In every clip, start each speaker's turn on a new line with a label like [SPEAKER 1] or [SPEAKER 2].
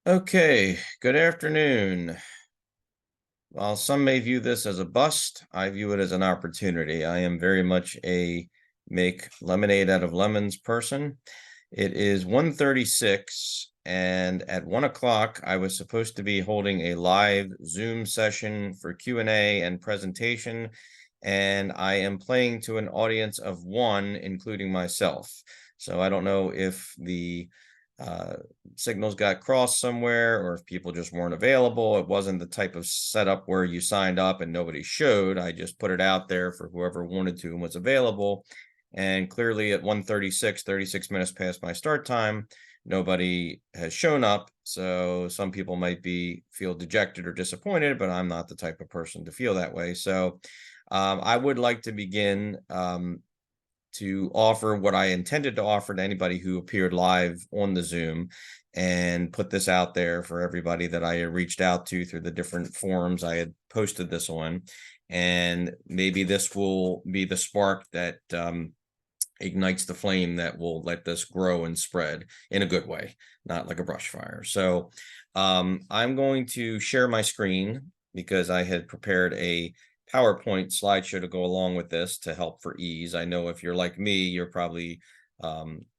[SPEAKER 1] Okay, good afternoon. While some may view this as a bust, I view it as an opportunity. I am very much a make lemonade out of lemons person. It is 1:36, and at 1 o'clock, I was supposed to be holding a live Zoom session for Q&A and presentation, and I am playing to an audience of one, including myself. So I don't know if the uh, signals got crossed somewhere or if people just weren't available. It wasn't the type of setup where you signed up and nobody showed. I just put it out there for whoever wanted to and was available. And clearly at 1:36, 36 minutes past my start time, nobody has shown up. So some people might feel dejected or disappointed, but I'm not the type of person to feel that way. So I would like to begin to offer what I intended to offer to anybody who appeared live on the Zoom, and put this out there for everybody that I had reached out to through the different forums I had posted this on. And maybe this will be the spark that ignites the flame that will let this grow and spread in a good way, not like a brush fire. So I'm going to share my screen because I had prepared a PowerPoint slideshow to go along with this to help for ease. I know if you're like me, you're probably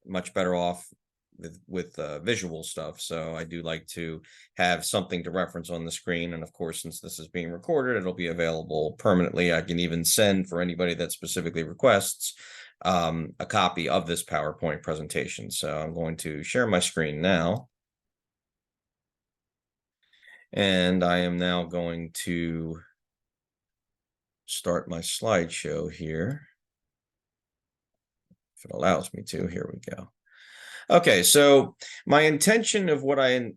[SPEAKER 1] much better off with visual stuff. So I do like to have something to reference on the screen. And of course, since this is being recorded, it'll be available permanently. I can even send for anybody that specifically requests a copy of this PowerPoint presentation. So I'm going to share my screen now. And I am now going to start my slideshow here. If it allows me to, here we go. Okay, so my intention of what I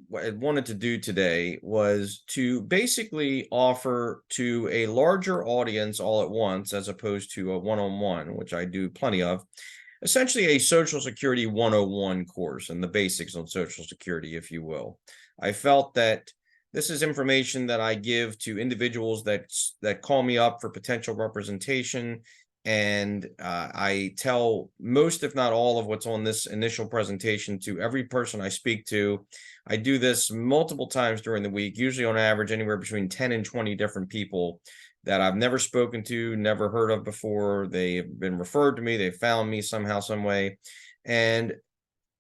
[SPEAKER 1] wanted to do today was to basically offer to a larger audience all at once, as opposed to a one-on-one, which I do plenty of, essentially a Social Security 101 course and the basics on Social Security, if you will. I felt that this is information that I give to individuals that call me up for potential representation, and I tell most, if not all, of what's on this initial presentation to every person I speak to. I do this multiple times during the week, usually on average anywhere between 10 and 20 different people that I've never spoken to, never heard of before. They've been referred to me, they found me somehow, some way. And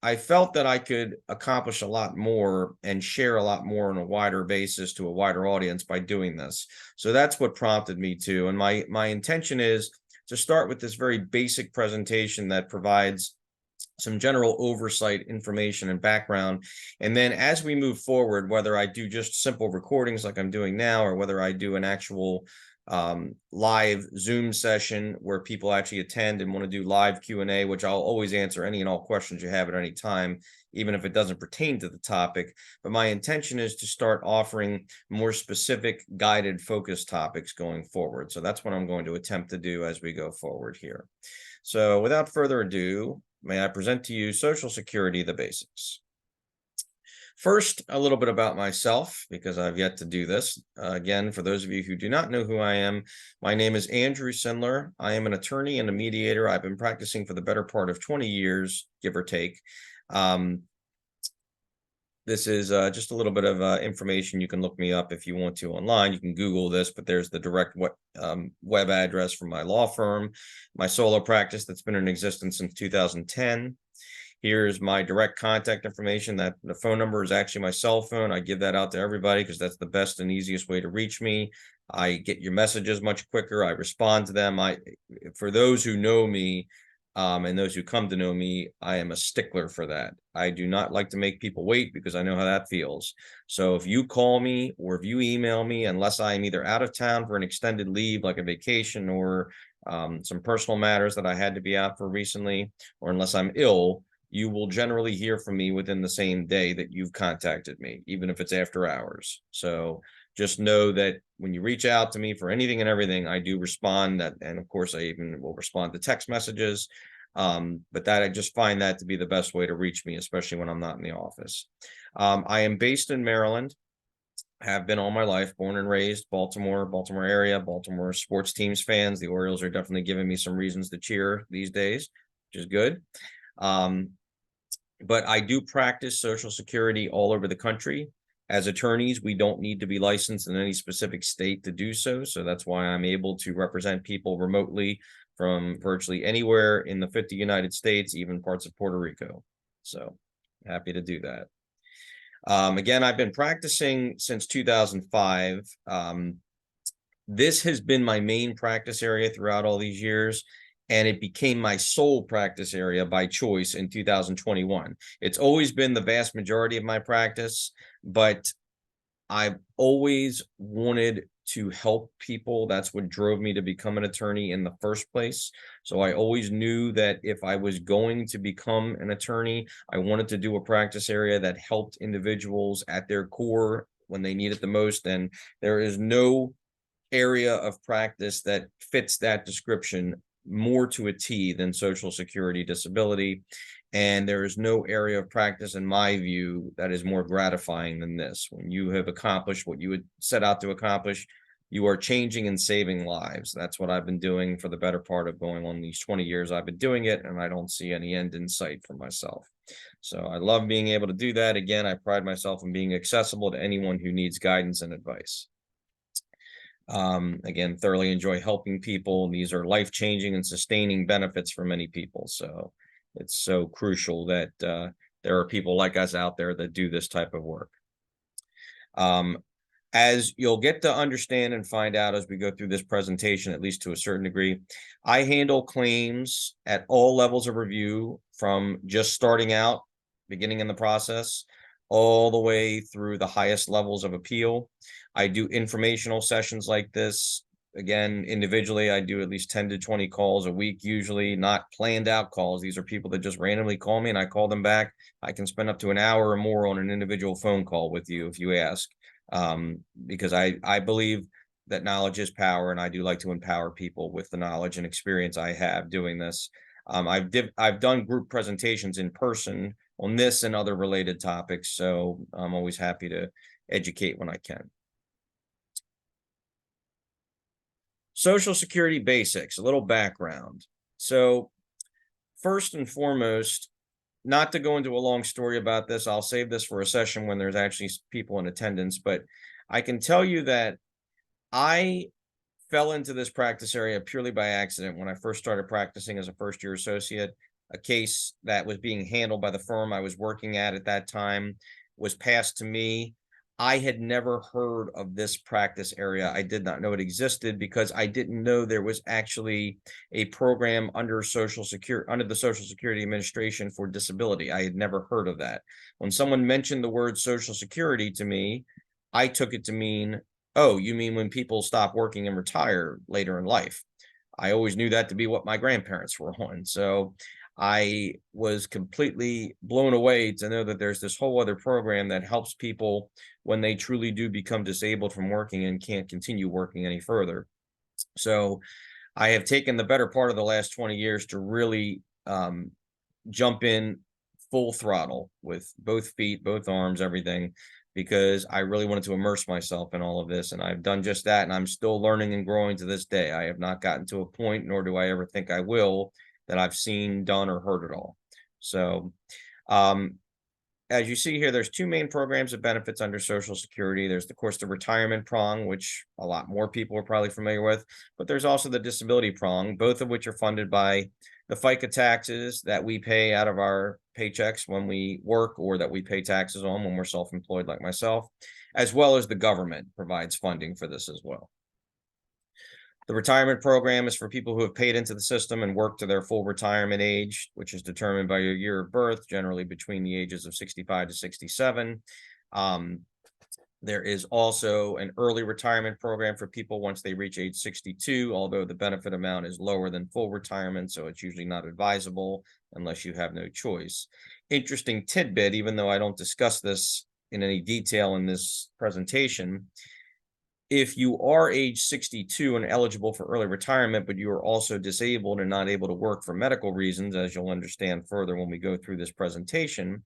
[SPEAKER 1] I felt that I could accomplish a lot more and share a lot more on a wider basis to a wider audience by doing this. So that's what prompted me to. And my intention is to start with this very basic presentation that provides some general oversight information and background. And then as we move forward, whether I do just simple recordings like I'm doing now, or whether I do an actual live Zoom session where people actually attend and want to do live Q&A, which I'll always answer any and all questions you have at any time, even if it doesn't pertain to the topic. But my intention is to start offering more specific guided focus topics going forward. So that's what I'm going to attempt to do as we go forward here. So without further ado, may I present to you Social Security, the basics. First, a little bit about myself, because I've yet to do this. Again, for those of you who do not know who I am, my name is Andrew Sindler. I am an attorney and a mediator. I've been practicing for the better part of 20 years, give or take. This is just a little bit of information. You can look me up if you want to online. You can Google this, but there's the direct web address for my law firm, my solo practice that's been in existence since 2010. Here's my direct contact information. That the phone number is actually my cell phone. I give that out to everybody because that's the best and easiest way to reach me. I get your messages much quicker. I respond to them. For those who know me, and those who come to know me, I am a stickler for that. I do not like to make people wait because I know how that feels. So if you call me or if you email me, unless I am either out of town for an extended leave, like a vacation or some personal matters that I had to be out for recently, or unless I'm ill, you will generally hear from me within the same day that you've contacted me, even if it's after hours. So just know that when you reach out to me for anything and everything, I do respond. And of course, I even will respond to text messages. But I just find that to be the best way to reach me, especially when I'm not in the office. I am based in Maryland, have been all my life, born and raised, Baltimore area, Baltimore sports teams fans. The Orioles are definitely giving me some reasons to cheer these days, which is good. but I do practice Social Security all over the country. As attorneys, we don't need to be licensed in any specific state to do so. So that's why I'm able to represent people remotely from virtually anywhere in the 50 United States, even parts of Puerto Rico. So happy to do that. Again, I've been practicing since 2005. This has been my main practice area throughout all these years, and it became my sole practice area by choice in 2021. It's always been the vast majority of my practice, but I've always wanted to help people. That's what drove me to become an attorney in the first place. So I always knew that if I was going to become an attorney, I wanted to do a practice area that helped individuals at their core when they need it the most. And there is no area of practice that fits that description more to a T than Social Security disability. And there is no area of practice, in my view, that is more gratifying than this. When you have accomplished what you had set out to accomplish, you are changing and saving lives. That's what I've been doing for the better part of going on these 20 years I've been doing it, and I don't see any end in sight for myself. So I love being able to do that. Again, I pride myself in being accessible to anyone who needs guidance and advice. Again, thoroughly enjoy helping people. These are life-changing and sustaining benefits for many people. So it's so crucial that there are people like us out there that do this type of work. As you'll get to understand and find out as we go through this presentation, at least to a certain degree, I handle claims at all levels of review, from just starting out, beginning in the process, all the way through the highest levels of appeal. I do informational sessions like this. Again, individually, I do at least 10 to 20 calls a week, usually not planned out calls. These are people that just randomly call me and I call them back. I can spend up to an hour or more on an individual phone call with you if you ask, because I believe that knowledge is power, and I do like to empower people with the knowledge and experience I have doing this. I've done group presentations in person on this and other related topics, so I'm always happy to educate when I can. Social Security basics, a little background. So first and foremost, not to go into a long story about this, I'll save this for a session when there's actually people in attendance, but I can tell you that I fell into this practice area purely by accident when I first started practicing as a first-year associate. A case that was being handled by the firm I was working at that time was passed to me. I had never heard of this practice area. I did not know it existed because I didn't know there was actually a program under the Social Security Administration for disability. I had never heard of that. When someone mentioned the word Social Security to me, I took it to mean, oh, you mean when people stop working and retire later in life? I always knew that to be what my grandparents were on. So I was completely blown away to know that there's this whole other program that helps people when they truly do become disabled from working and can't continue working any further. So I have taken the better part of the last 20 years to really jump in full throttle with both feet, both arms, everything, because I really wanted to immerse myself in all of this. And I've done just that. And I'm still learning and growing to this day. I have not gotten to a point, nor do I ever think I will, that I've seen, done, or heard it all. So as you see here, there's two main programs of benefits under Social Security. There's, of course, the retirement prong, which a lot more people are probably familiar with, but there's also the disability prong, both of which are funded by the FICA taxes that we pay out of our paychecks when we work, or that we pay taxes on when we're self-employed like myself, as well as the government provides funding for this as well. The retirement program is for people who have paid into the system and worked to their full retirement age, which is determined by your year of birth, generally between the ages of 65 to 67. There is also an early retirement program for people once they reach age 62, although the benefit amount is lower than full retirement, so it's usually not advisable unless you have no choice. Interesting tidbit, even though I don't discuss this in any detail in this presentation, if you are age 62 and eligible for early retirement, but you are also disabled and not able to work for medical reasons, as you'll understand further when we go through this presentation,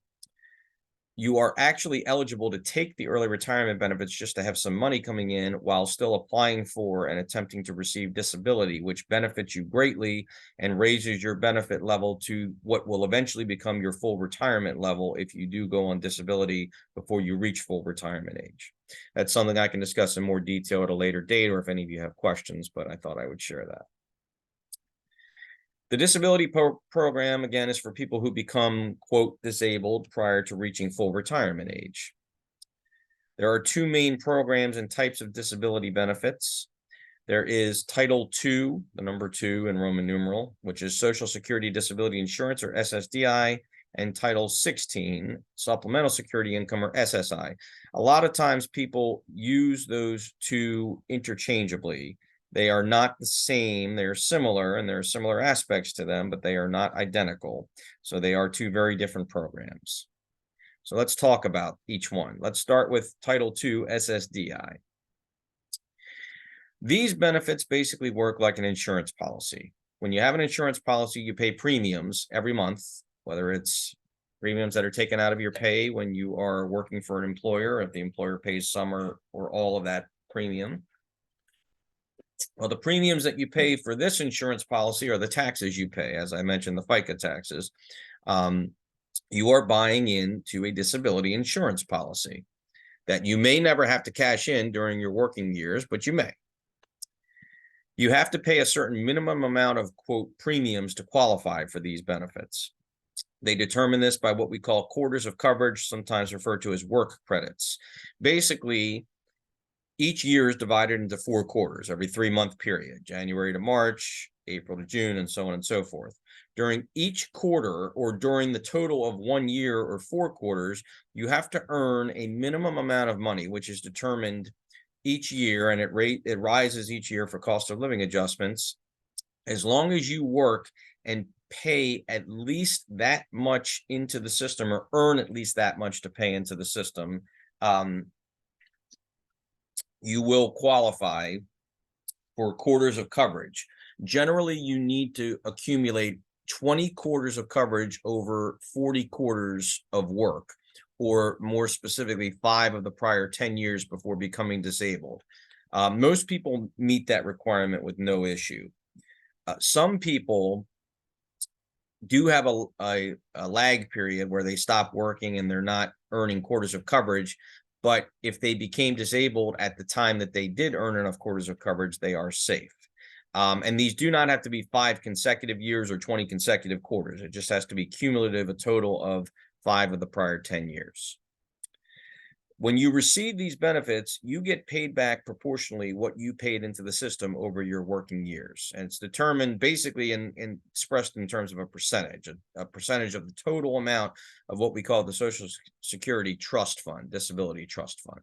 [SPEAKER 1] you are actually eligible to take the early retirement benefits just to have some money coming in while still applying for and attempting to receive disability, which benefits you greatly and raises your benefit level to what will eventually become your full retirement level if you do go on disability before you reach full retirement age. That's something I can discuss in more detail at a later date, or if any of you have questions, but I thought I would share that. The disability program, again, is for people who become, quote, disabled prior to reaching full retirement age. There are two main programs and types of disability benefits. There is Title II, the number 2 in Roman numeral, which is Social Security Disability Insurance, or SSDI, and Title 16, Supplemental Security Income, or SSI. A lot of times people use those two interchangeably. They are not the same. They're similar, and there are similar aspects to them, but they are not identical. So they are two very different programs. So let's talk about each one. Let's start with Title II SSDI. These benefits basically work like an insurance policy. When you have an insurance policy, you pay premiums every month, whether it's premiums that are taken out of your pay when you are working for an employer, if the employer pays some or all of that premium. Well, the premiums that you pay for this insurance policy are the taxes you pay, as I mentioned, the FICA taxes. You are buying into a disability insurance policy that you may never have to cash in during your working years, but you may. You have to pay a certain minimum amount of, quote, premiums to qualify for these benefits. They determine this by what we call quarters of coverage, sometimes referred to as work credits. Basically, each year is divided into 4 quarters, every 3-month period, January to March, April to June, and so on and so forth. During each quarter, or during the total of 1 year or 4 quarters, you have to earn a minimum amount of money, which is determined each year, and it rises each year for cost of living adjustments. As long as you work and pay at least that much into the system, or earn at least that much to pay into the system, you will qualify for quarters of coverage. Generally, you need to accumulate 20 quarters of coverage over 40 quarters of work, or more specifically, 5 of the prior 10 years before becoming disabled. Most people meet that requirement with no issue. Some people do have a lag period where they stop working and they're not earning quarters of coverage. But if they became disabled at the time that they did earn enough quarters of coverage, they are safe. And these do not have to be 5 consecutive years or 20 consecutive quarters. It just has to be cumulative, a total of 5 of the prior 10 years. When you receive these benefits, you get paid back proportionally what you paid into the system over your working years. And it's determined basically and expressed in terms of a percentage of the total amount of what we call the Social Security Trust Fund, Disability Trust Fund.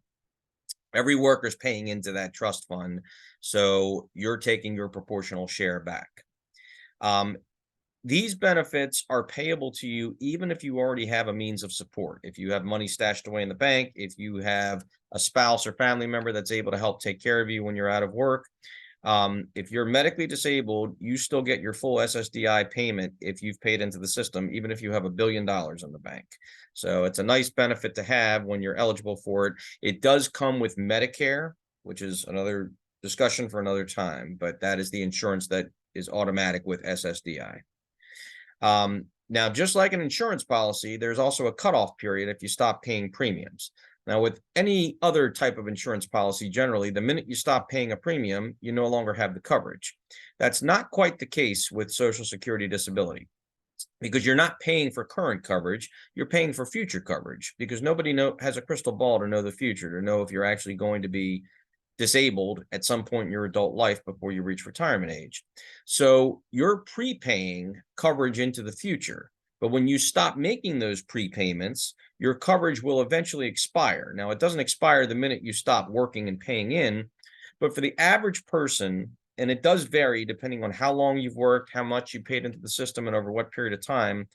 [SPEAKER 1] Every worker is paying into that trust fund, so you're taking your proportional share back. These benefits are payable to you even if you already have a means of support. If you have money stashed away in the bank, if you have a spouse or family member that's able to help take care of you when you're out of work. If you're medically disabled, you still get your full SSDI payment if you've paid into the system, even if you have $1 billion in the bank. So it's a nice benefit to have when you're eligible for it. It does come with Medicare, which is another discussion for another time, but that is the insurance that is automatic with SSDI. Now, just like an insurance policy, there's also a cutoff period if you stop paying premiums. Now, with any other type of insurance policy, generally, the minute you stop paying a premium, you no longer have the coverage. That's not quite the case with Social Security disability, because you're not paying for current coverage, you're paying for future coverage, because nobody has a crystal ball to know the future, to know if you're actually going to be disabled at some point in your adult life before you reach retirement age. So you're prepaying coverage into the future. But when you stop making those prepayments, your coverage will eventually expire. Now, it doesn't expire the minute you stop working and paying in, but for the average person, and it does vary depending on how long you've worked, how much you paid into the system, and over what period of time,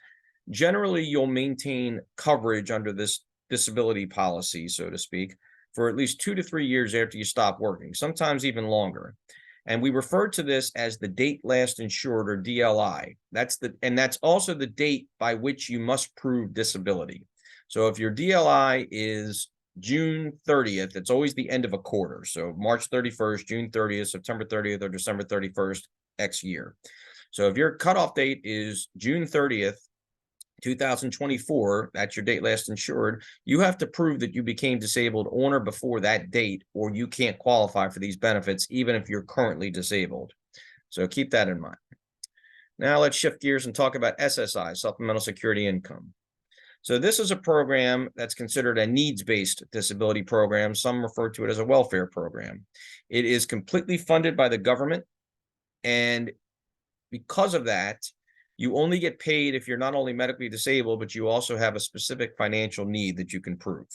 [SPEAKER 1] generally you'll maintain coverage under this disability policy, so to speak, for at least 2 to 3 years after you stop working, sometimes even longer. And we refer to this as the date last insured, or DLI. That's also the date by which you must prove disability. So if your DLI is June 30th, it's always the end of a quarter. So March 31st, June 30th, September 30th, or December 31st, X year. So if your cutoff date is June 30th, 2024, that's your date last insured, you have to prove that you became disabled on or before that date, or you can't qualify for these benefits, even if you're currently disabled. So keep that in mind. Now let's shift gears and talk about SSI, Supplemental Security Income. So this is a program that's considered a needs-based disability program. Some refer to it as a welfare program. It is completely funded by the government, and because of that, you only get paid if you're not only medically disabled, but you also have a specific financial need that you can prove.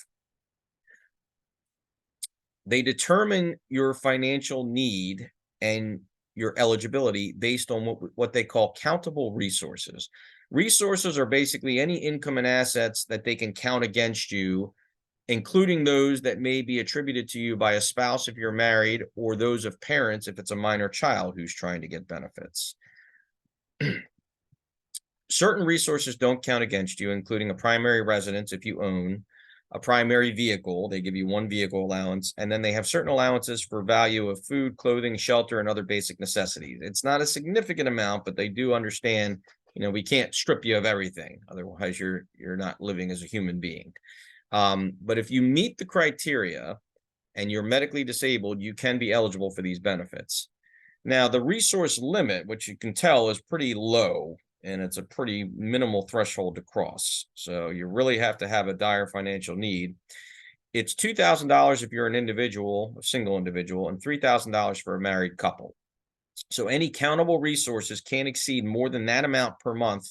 [SPEAKER 1] They determine your financial need and your eligibility based on what they call countable resources. Resources are basically any income and assets that they can count against you, including those that may be attributed to you by a spouse if you're married, or those of parents if it's a minor child who's trying to get benefits. Certain resources don't count against you, including a primary residence if you own, a primary vehicle, they give you one vehicle allowance, and then they have certain allowances for value of food, clothing, shelter, and other basic necessities. It's not a significant amount, but they do understand, we can't strip you of everything. Otherwise, you're not living as a human being. But if you meet the criteria and you're medically disabled, you can be eligible for these benefits. Now, the resource limit, which you can tell is pretty low, and it's a pretty minimal threshold to cross. So you really have to have a dire financial need. It's $2,000 if you're an individual, a single individual, and $3,000 for a married couple. So any countable resources can't exceed more than that amount per month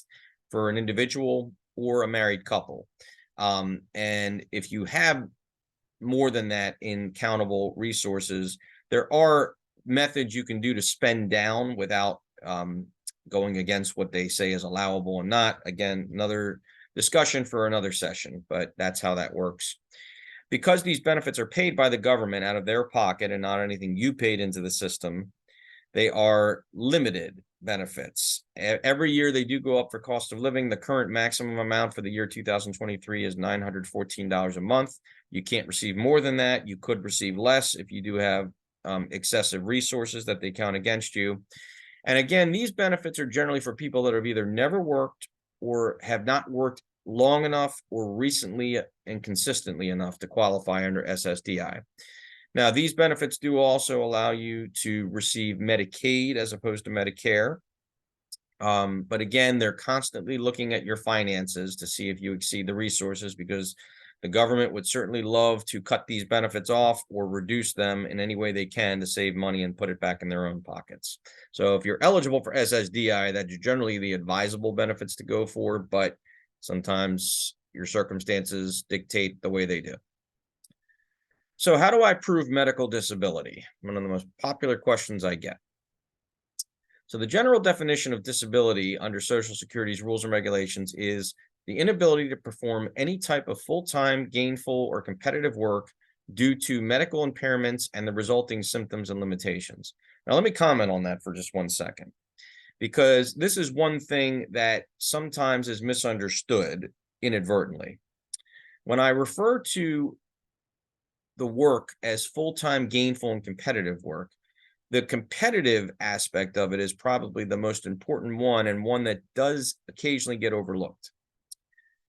[SPEAKER 1] for an individual or a married couple. And if you have more than that in countable resources, there are methods you can do to spend down without going against what they say is allowable and not. Again, another discussion for another session, but that's how that works. Because these benefits are paid by the government out of their pocket and not anything you paid into the system, they are limited benefits. Every year they do go up for cost of living. The current maximum amount for the year 2023 is $914 a month. You can't receive more than that. You could receive less if you do have excessive resources that they count against you. And again, these benefits are generally for people that have either never worked or have not worked long enough or recently and consistently enough to qualify under SSDI. Now, these benefits do also allow you to receive Medicaid as opposed to Medicare. But again, they're constantly looking at your finances to see if you exceed the resources, because the government would certainly love to cut these benefits off or reduce them in any way they can to save money and put it back in their own pockets. So if you're eligible for SSDI, that's generally the advisable benefits to go for, but sometimes your circumstances dictate the way they do. So how do I prove medical disability? One of the most popular questions I get. So the general definition of disability under Social Security's rules and regulations is the inability to perform any type of full-time, gainful, or competitive work due to medical impairments and the resulting symptoms and limitations. Now, let me comment on that for just 1 second, because this is one thing that sometimes is misunderstood inadvertently. When I refer to the work as full-time, gainful, and competitive work, the competitive aspect of it is probably the most important one, and one that does occasionally get overlooked.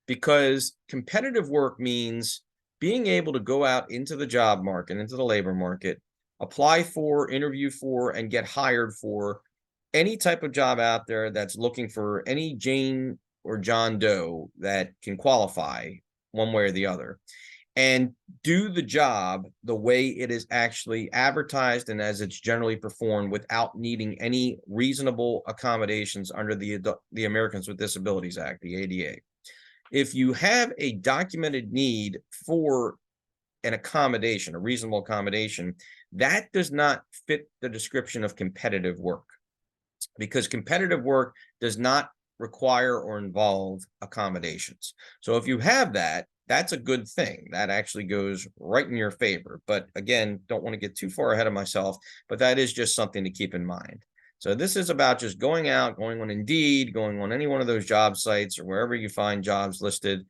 [SPEAKER 1] Because competitive work means being able to go out into the job market, into the labor market, apply for, interview for, and get hired for any type of job out there that's looking for any Jane or John Doe that can qualify one way or the other, and do the job the way it is actually advertised and as it's generally performed without needing any reasonable accommodations under the Americans with Disabilities Act, the ADA. If you have a documented need for an accommodation, a reasonable accommodation, that does not fit the description of competitive work, because competitive work does not require or involve accommodations. So if you have that, that's a good thing. That actually goes right in your favor. But again, don't want to get too far ahead of myself, but that is just something to keep in mind. So this is about just going out, going on Indeed, going on any one of those job sites or wherever you find jobs listed,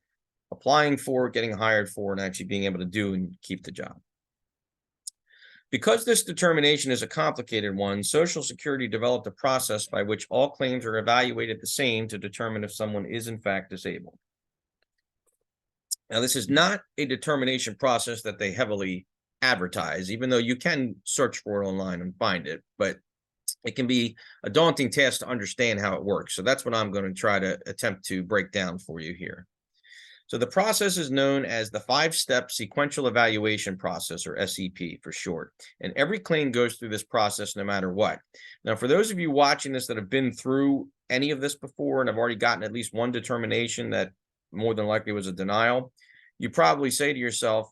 [SPEAKER 1] applying for, getting hired for, and actually being able to do and keep the job. Because this determination is a complicated one, Social Security developed a process by which all claims are evaluated the same to determine if someone is in fact disabled. Now, this is not a determination process that they heavily advertise, even though you can search for it online and find it, but it can be a daunting task to understand how it works. So that's what I'm going to try to attempt to break down for you here. So the process is known as the 5-step sequential evaluation process, or SEP for short. And every claim goes through this process no matter what. Now, for those of you watching this that have been through any of this before and have already gotten at least one determination that more than likely was a denial, you probably say to yourself,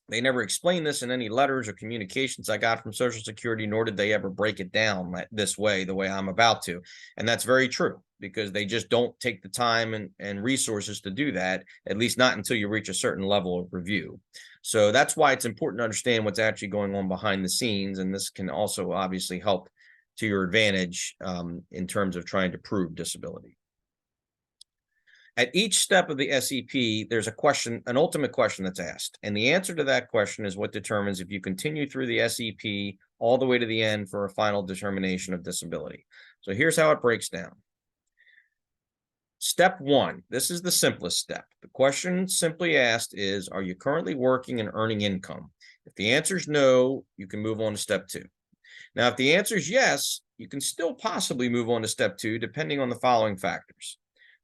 [SPEAKER 1] they never explained this in any letters or communications I got from Social Security, nor did they ever break it down this way, the way I'm about to. And that's very true, because they just don't take the time and resources to do that, at least not until you reach a certain level of review. So that's why it's important to understand what's actually going on behind the scenes. And this can also obviously help to your advantage in terms of trying to prove disability. At each step of the SEP, there's a question, an ultimate question that's asked. And the answer to that question is what determines if you continue through the SEP all the way to the end for a final determination of disability. So here's how it breaks down. Step 1, this is the simplest step. The question simply asked is, are you currently working and earning income? If the answer is no, you can move on to step 2. Now, if the answer is yes, you can still possibly move on to step 2, depending on the following factors.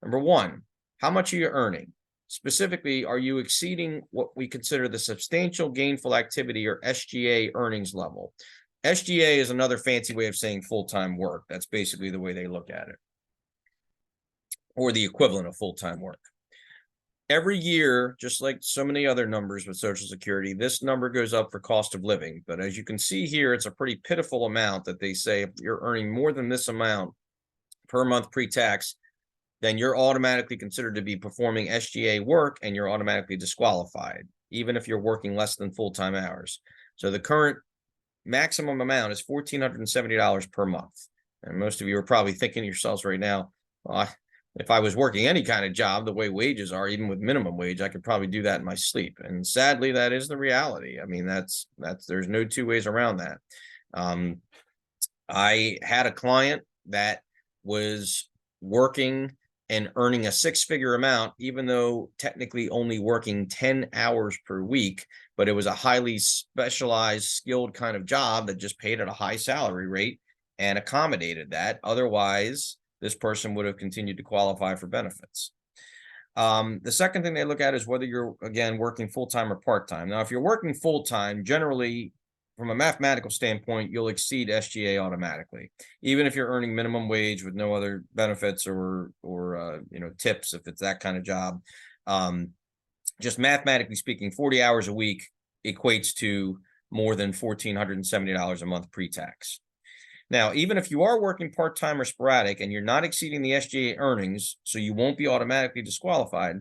[SPEAKER 1] Number 1, how much are you earning? Specifically, are you exceeding what we consider the substantial gainful activity, or SGA, earnings level? SGA is another fancy way of saying full-time work. That's basically the way they look at it, or the equivalent of full-time work. Every year, just like so many other numbers with Social Security, this number goes up for cost of living. But as you can see here, it's a pretty pitiful amount that they say if you're earning more than this amount per month pre-tax, then you're automatically considered to be performing SGA work and you're automatically disqualified, even if you're working less than full-time hours. So the current maximum amount is $1,470 per month. And most of you are probably thinking to yourselves right now, well, if I was working any kind of job, the way wages are, even with minimum wage, I could probably do that in my sleep. And sadly, that is the reality. I mean, there's no two ways around that. I had a client that was working and earning a 6-figure amount, even though technically only working 10 hours per week, but it was a highly specialized, skilled kind of job that just paid at a high salary rate and accommodated that. Otherwise, this person would have continued to qualify for benefits. The second thing they look at is whether you're, again, working full-time or part-time. Now, if you're working full-time, generally, from a mathematical standpoint, you'll exceed SGA automatically, even if you're earning minimum wage with no other benefits or tips, if it's that kind of job. Just mathematically speaking, 40 hours a week equates to more than $1,470 a month pre-tax. Now, even if you are working part-time or sporadic and you're not exceeding the SGA earnings, so you won't be automatically disqualified,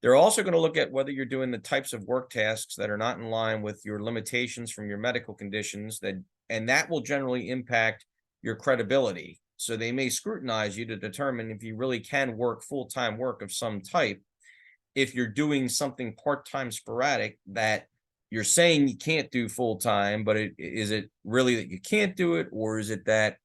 [SPEAKER 1] they're also going to look at whether you're doing the types of work tasks that are not in line with your limitations from your medical conditions, and that will generally impact your credibility. So they may scrutinize you to determine if you really can work full-time work of some type. If you're doing something part-time sporadic that you're saying you can't do full-time, but is it really that you can't do it, or is it that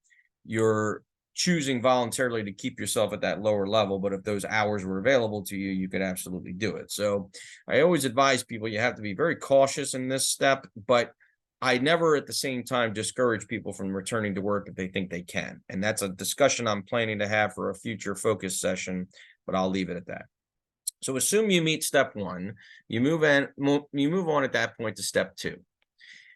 [SPEAKER 1] you're choosing voluntarily to keep yourself at that lower level, but if those hours were available to you, you could absolutely do it. So I always advise people, you have to be very cautious in this step, but I never at the same time discourage people from returning to work if they think they can. And that's a discussion I'm planning to have for a future focus session, but I'll leave it at that. So assume you meet step 1, you move on at that point to step 2.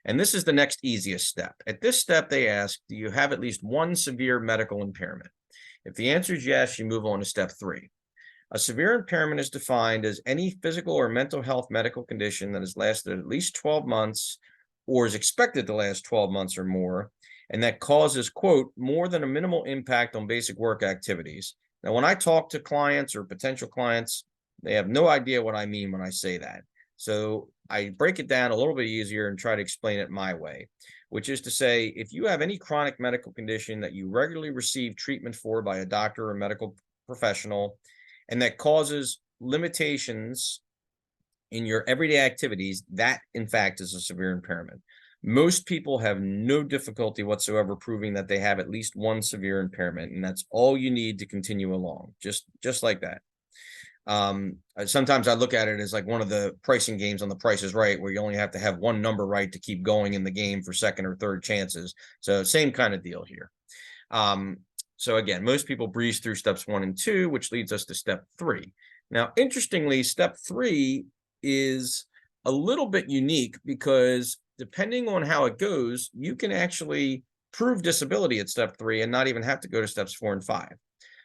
[SPEAKER 1] And this is the next easiest step. At this step, they ask, do you have at least one severe medical impairment? If the answer is yes, you move on to step 3. A severe impairment is defined as any physical or mental health medical condition that has lasted at least 12 months or is expected to last 12 months or more, and that causes, quote, more than a minimal impact on basic work activities. Now, when I talk to clients or potential clients, they have no idea what I mean when I say that. So I break it down a little bit easier and try to explain it my way, which is to say, if you have any chronic medical condition that you regularly receive treatment for by a doctor or medical professional, and that causes limitations in your everyday activities, that in fact is a severe impairment. Most people have no difficulty whatsoever proving that they have at least one severe impairment, and that's all you need to continue along, just like that. Sometimes I look at it as like one of the pricing games on The Price is Right, where you only have to have one number right to keep going in the game for second or third chances. So same kind of deal here. So again, most people breeze through steps 1 and 2, which leads us to step 3. Now, interestingly, step 3 is a little bit unique because depending on how it goes, you can actually prove disability at step 3 and not even have to go to steps 4 and 5.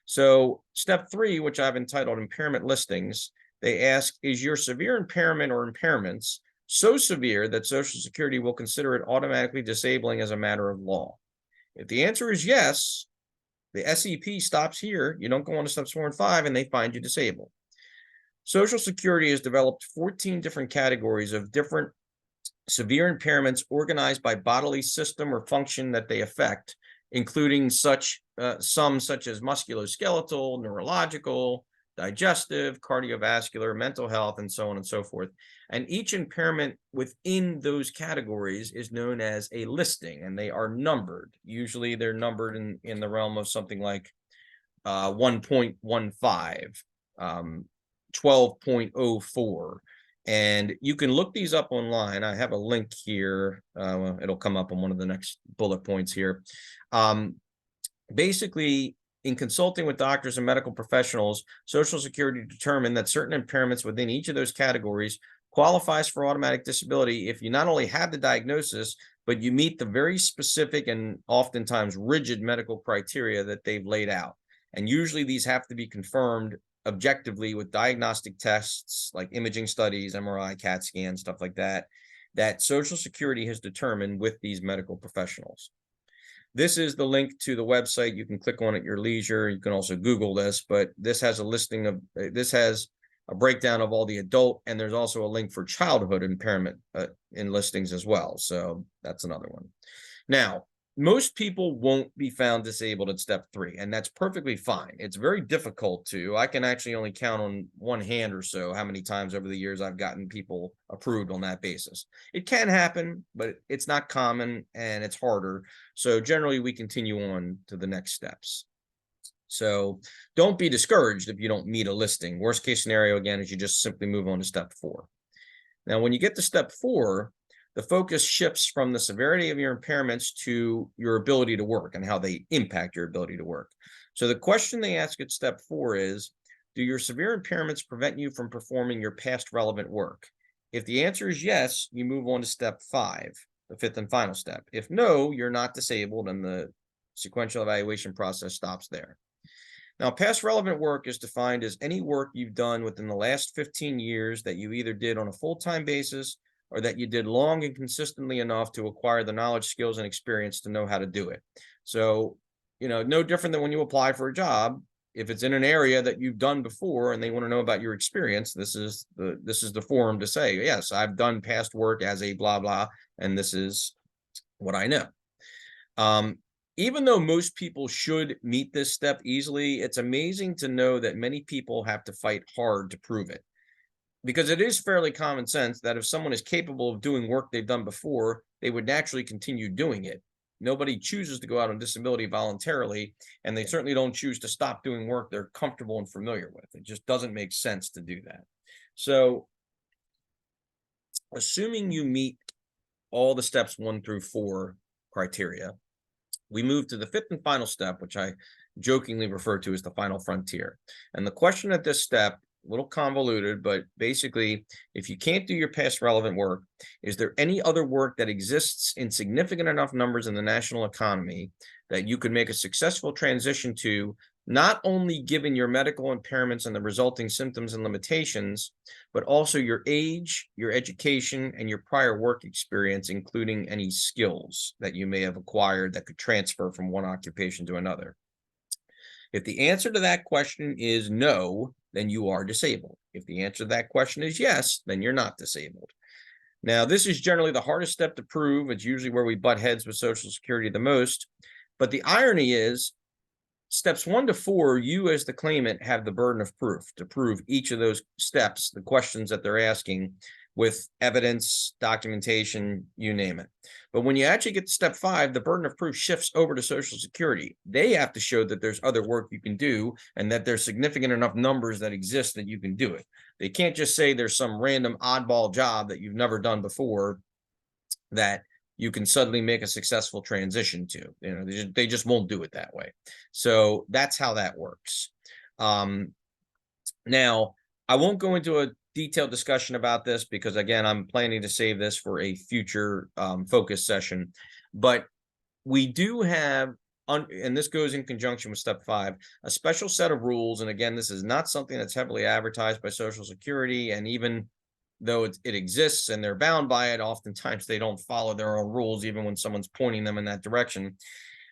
[SPEAKER 1] So step 3, which I've entitled impairment listings, they ask, is your severe impairment or impairments so severe that Social Security will consider it automatically disabling as a matter of law? If the answer is yes, the SEP stops here. You don't go on to steps 4 and 5, and they find you disabled. Social Security has developed 14 different categories of different severe impairments organized by bodily system or function that they affect, including some such as musculoskeletal, neurological, digestive, cardiovascular, mental health, and so on and so forth. And each impairment within those categories is known as a listing, and they are numbered. Usually they're numbered in the realm of something like 1.15, 12.04. And you can look these up online. I have a link here. It'll come up on one of the next bullet points here. Basically, in consulting with doctors and medical professionals, Social Security determined that certain impairments within each of those categories qualifies for automatic disability if you not only have the diagnosis, but you meet the very specific and oftentimes rigid medical criteria that they've laid out. And usually these have to be confirmed objectively with diagnostic tests like imaging studies, MRI, CAT scan, stuff like that, that Social Security has determined with these medical professionals. This is the link to the website. You can click on it at your leisure. You can also Google this, but this has a listing of, this has a breakdown of all the adult, and there's also a link for childhood impairment in listings as well. So that's another one. Now, most people won't be found disabled at step 3, and that's perfectly fine. It's very difficult to. I can actually only count on one hand or so how many times over the years I've gotten people approved on that basis. It can happen, but it's not common and it's harder. So generally we continue on to the next steps. So don't be discouraged if you don't meet a listing. Worst case scenario, again, is you just simply move on to step 4. Now, when you get to step 4, the focus shifts from the severity of your impairments to your ability to work and how they impact your ability to work. So the question they ask at step 4 is, do your severe impairments prevent you from performing your past relevant work? If the answer is yes, you move on to step 5, the 5th and final step. If no, you're not disabled, and the sequential evaluation process stops there. Now, past relevant work is defined as any work you've done within the last 15 years that you either did on a full-time basis or that you did long and consistently enough to acquire the knowledge, skills, and experience to know how to do it. So, no different than when you apply for a job. If it's in an area that you've done before and they want to know about your experience, this is the forum to say, yes, I've done past work as a blah, blah, and this is what I know. Even though most people should meet this step easily, it's amazing to know that many people have to fight hard to prove it. Because it is fairly common sense that if someone is capable of doing work they've done before, they would naturally continue doing it. Nobody chooses to go out on disability voluntarily, and they certainly don't choose to stop doing work they're comfortable and familiar with. It just doesn't make sense to do that. So, assuming you meet all the steps 1 through 4 criteria, we move to the 5th and final step, which I jokingly refer to as the final frontier. And the question at this step, a little convoluted, but basically, if you can't do your past relevant work, is there any other work that exists in significant enough numbers in the national economy that you could make a successful transition to, not only given your medical impairments and the resulting symptoms and limitations, but also your age, your education, and your prior work experience, including any skills that you may have acquired that could transfer from one occupation to another? If the answer to that question is no, then you are disabled. If the answer to that question is yes, then you're not disabled. Now, this is generally the hardest step to prove. It's usually where we butt heads with Social Security the most. But the irony is, steps 1 to 4, you as the claimant have the burden of proof to prove each of those steps, the questions that they're asking, with evidence, documentation, you name it. But when you actually get to step 5, the burden of proof shifts over to Social Security. They have to show that there's other work you can do and that there's significant enough numbers that exist that you can do it. They can't just say there's some random oddball job that you've never done before that you can suddenly make a successful transition to. You know, they just won't do it that way. So that's how that works. Now, I won't go into a detailed discussion about this because, again, I'm planning to save this for a future focus session. But we do have, and this goes in conjunction with step 5, a special set of rules. And again, this is not something that's heavily advertised by Social Security. And even though it exists and they're bound by it, oftentimes they don't follow their own rules, even when someone's pointing them in that direction.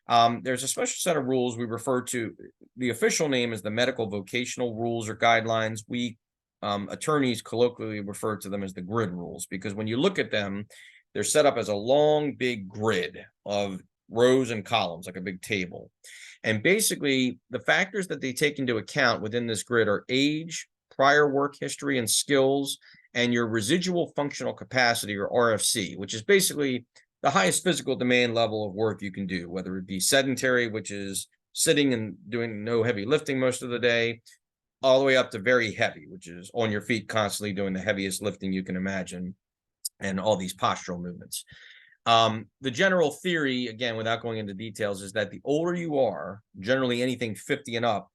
[SPEAKER 1] There's a special set of rules we refer to. The official name is the medical vocational rules or guidelines. We attorneys colloquially refer to them as the grid rules, because when you look at them, they're set up as a long, big grid of rows and columns, like a big table. And basically, the factors that they take into account within this grid are age, prior work history and skills, and your residual functional capacity, or RFC, which is basically the highest physical demand level of work you can do, whether it be sedentary, which is sitting and doing no heavy lifting most of the day, all the way up to very heavy, which is on your feet constantly doing the heaviest lifting you can imagine, and all these postural movements. The general theory, again, without going into details, is that the older you are, generally anything 50 and up,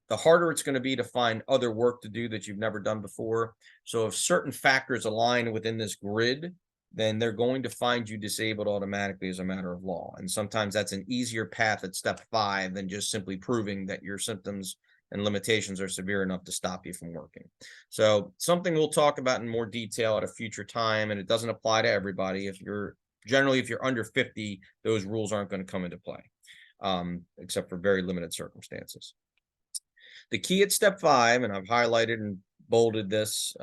[SPEAKER 1] the harder it's going to be to find other work to do that you've never done before. So if certain factors align within this grid, then they're going to find you disabled automatically as a matter of law. And sometimes that's an easier path at step 5 than just simply proving that your symptoms and limitations are severe enough to stop you from working. So something we'll talk about in more detail at a future time, and it doesn't apply to everybody. If you're under 50, those rules aren't going to come into play, except for very limited circumstances. The key at step 5, and I've highlighted and bolded this,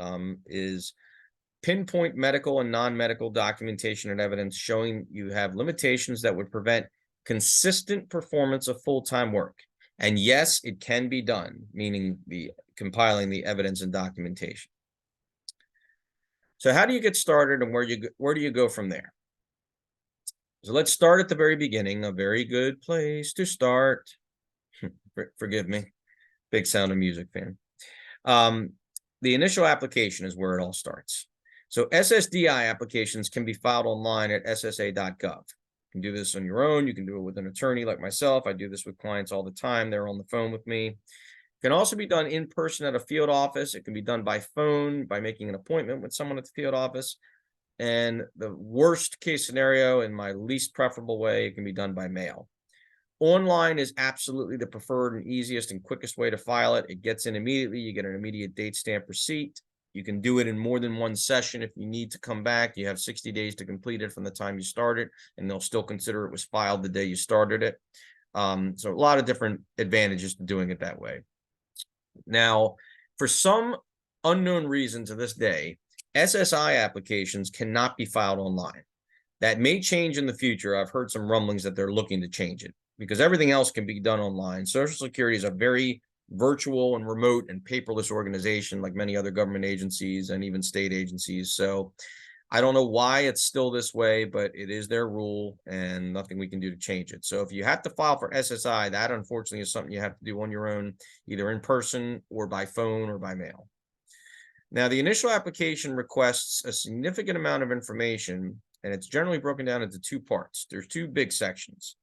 [SPEAKER 1] is pinpoint medical and non-medical documentation and evidence showing you have limitations that would prevent consistent performance of full-time work. And yes, it can be done, meaning compiling the evidence and documentation. So how do you get started, and where do you go from there? So let's start at the very beginning. A very good place to start. Forgive me. Big Sound of Music fan. The initial application is where it all starts. So SSDI applications can be filed online at ssa.gov. You can do this on your own. You can do it with an attorney like myself. I do this with clients all the time. They're on the phone with me. It can also be done in person at a field office. It can be done by phone, by making an appointment with someone at the field office. And the worst case scenario, in my least preferable way, it can be done by mail. Online is absolutely the preferred and easiest and quickest way to file it. It gets in immediately. You get an immediate date stamp receipt. You can do it in more than one session. If you need to come back, you have 60 days to complete it from the time you start it, and they'll still consider it was filed the day you started it. So a lot of different advantages to doing it that way. Now, for some unknown reason to this day, SSI applications cannot be filed online. That may change in the future. I've heard some rumblings that they're looking to change it, because everything else can be done online. Social Security is a very virtual and remote and paperless organization, like many other government agencies and even state agencies. So I don't know why it's still this way, but it is their rule and nothing we can do to change it. So if you have to file for SSI, that unfortunately is something you have to do on your own, either in person or by phone or by mail. Now, the initial application requests a significant amount of information, and it's generally broken down into 2 parts. There's 2 big sections.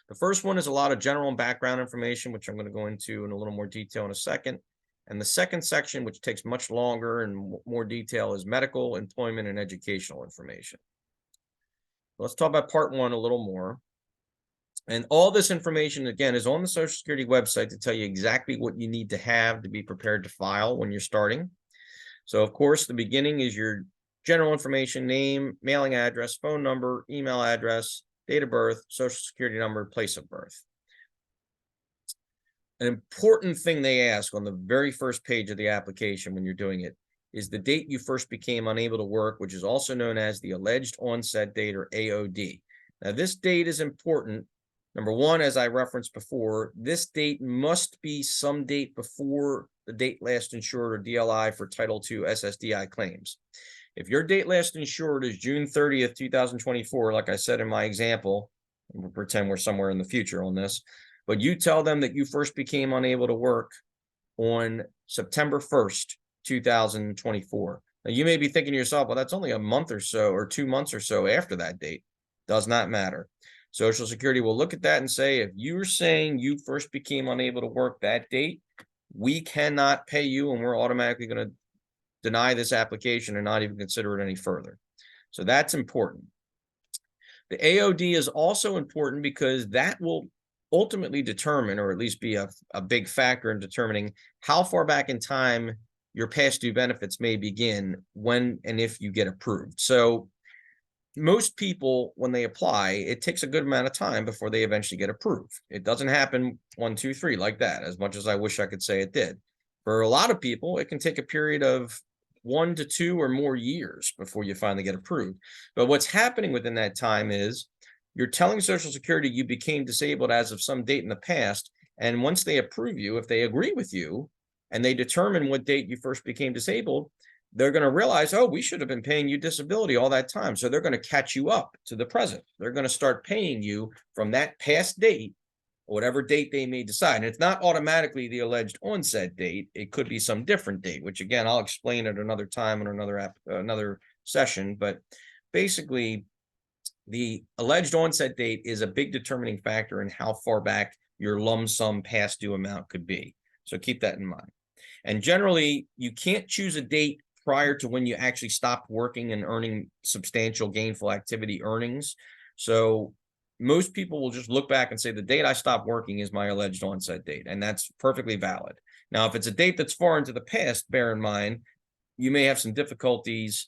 [SPEAKER 1] The first one is a lot of general and background information, which I'm going to go into in a little more detail in a second. And the second section, which takes much longer and more detail, is medical, employment, and educational information. Let's talk about part 1 a little more. And all this information, again, is on the Social Security website to tell you exactly what you need to have to be prepared to file when you're starting. So, of course, the beginning is your general information: name, mailing address, phone number, email address, date of birth, Social Security number, place of birth. An important thing they ask on the very first page of the application when you're doing it is the date you first became unable to work, which is also known as the alleged onset date, or AOD. Now, this date is important, Number one, as I referenced before, this date must be some date before the date last insured or DLI for Title II SSDI claims. If your date last insured is June 30th, 2024, like I said in my example, we'll pretend we're somewhere in the future on this, but you tell them that you first became unable to work on September 1st, 2024. Now, you may be thinking to yourself, well, that's only a month or so, or 2 months or so after that date. Does not matter. Social Security will look at that and say, if you're saying you first became unable to work that date, we cannot pay you, and we're automatically going to deny this application and not even consider it any further. So that's important. The AOD is also important because that will ultimately determine, or at least be a big factor in determining how far back in time your past due benefits may begin when and if you get approved. So most people, when they apply, it takes a good amount of time before they eventually get approved. It doesn't happen 1, 2, 3 like that, as much as I wish I could say it did. For a lot of people, it can take a period of 1 to 2 or more years before you finally get approved. But what's happening within that time is you're telling Social Security you became disabled as of some date in the past. And once they approve you, if they agree with you and they determine what date you first became disabled, they're going to realize, oh, we should have been paying you disability all that time. So they're going to catch you up to the present. They're going to start paying you from that past date, whatever date they may decide. And it's not automatically the alleged onset date. It could be some different date, which again, I'll explain at another time in another session. But basically, the alleged onset date is a big determining factor in how far back your lump sum past due amount could be. So keep that in mind. And generally, you can't choose a date prior to when you actually stopped working and earning substantial gainful activity earnings. So most people will just look back and say the date I stopped working is my alleged onset date, and that's perfectly valid. Now, if it's a date that's far into the past, bear in mind, you may have some difficulties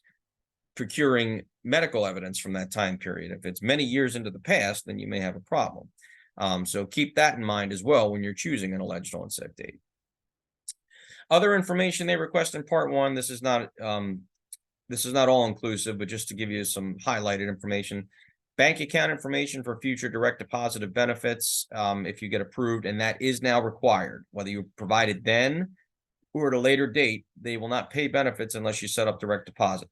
[SPEAKER 1] procuring medical evidence from that time period. If it's many years into the past, then you may have a problem. So keep that in mind as well when you're choosing an alleged onset date. Other information they request in Part 1, this is not all inclusive, but just to give you some highlighted information. Bank account information for future direct deposit of benefits if you get approved, and that is now required. Whether you provide it then or at a later date, they will not pay benefits unless you set up direct deposit.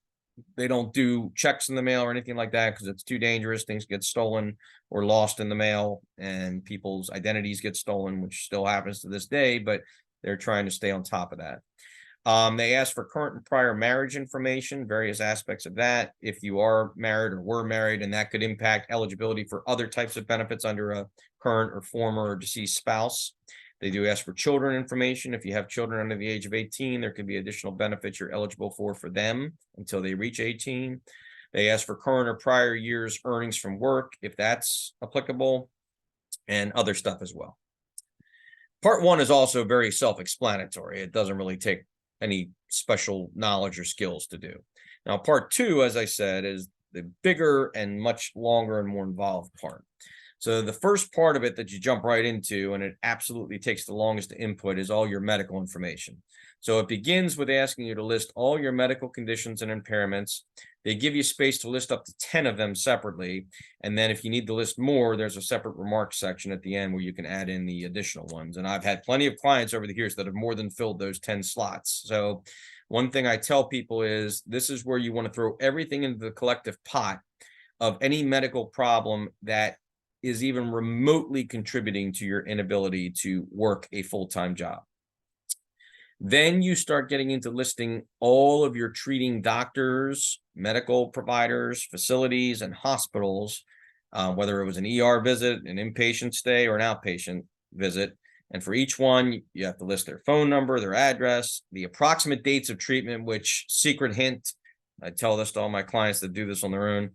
[SPEAKER 1] They don't do checks in the mail or anything like that because it's too dangerous. Things get stolen or lost in the mail, and people's identities get stolen, which still happens to this day, but they're trying to stay on top of that. They ask for current and prior marriage information, various aspects of that, if you are married or were married, and that could impact eligibility for other types of benefits under a current or former or deceased spouse. They do ask for children information. If you have children under the age of 18, there could be additional benefits you're eligible for them until they reach 18. They ask for current or prior years earnings from work, if that's applicable, and other stuff as well. Part 1 is also very self-explanatory. It doesn't really take any special knowledge or skills to do. Now, Part 2, as I said, is the bigger and much longer and more involved part. So the first part of it that you jump right into, and it absolutely takes the longest to input, is all your medical information. So it begins with asking you to list all your medical conditions and impairments. They give you space to list up to 10 of them separately. And then if you need to list more, there's a separate remarks section at the end where you can add in the additional ones. And I've had plenty of clients over the years that have more than filled those 10 slots. So one thing I tell people is this is where you want to throw everything into the collective pot of any medical problem that is even remotely contributing to your inability to work a full-time job. Then you start getting into listing all of your treating doctors, medical providers, facilities, and hospitals, whether it was an ER visit, an inpatient stay, or an outpatient visit. And for each one, you have to list their phone number, their address, the approximate dates of treatment, which, secret hint, I tell this to all my clients that do this on their own,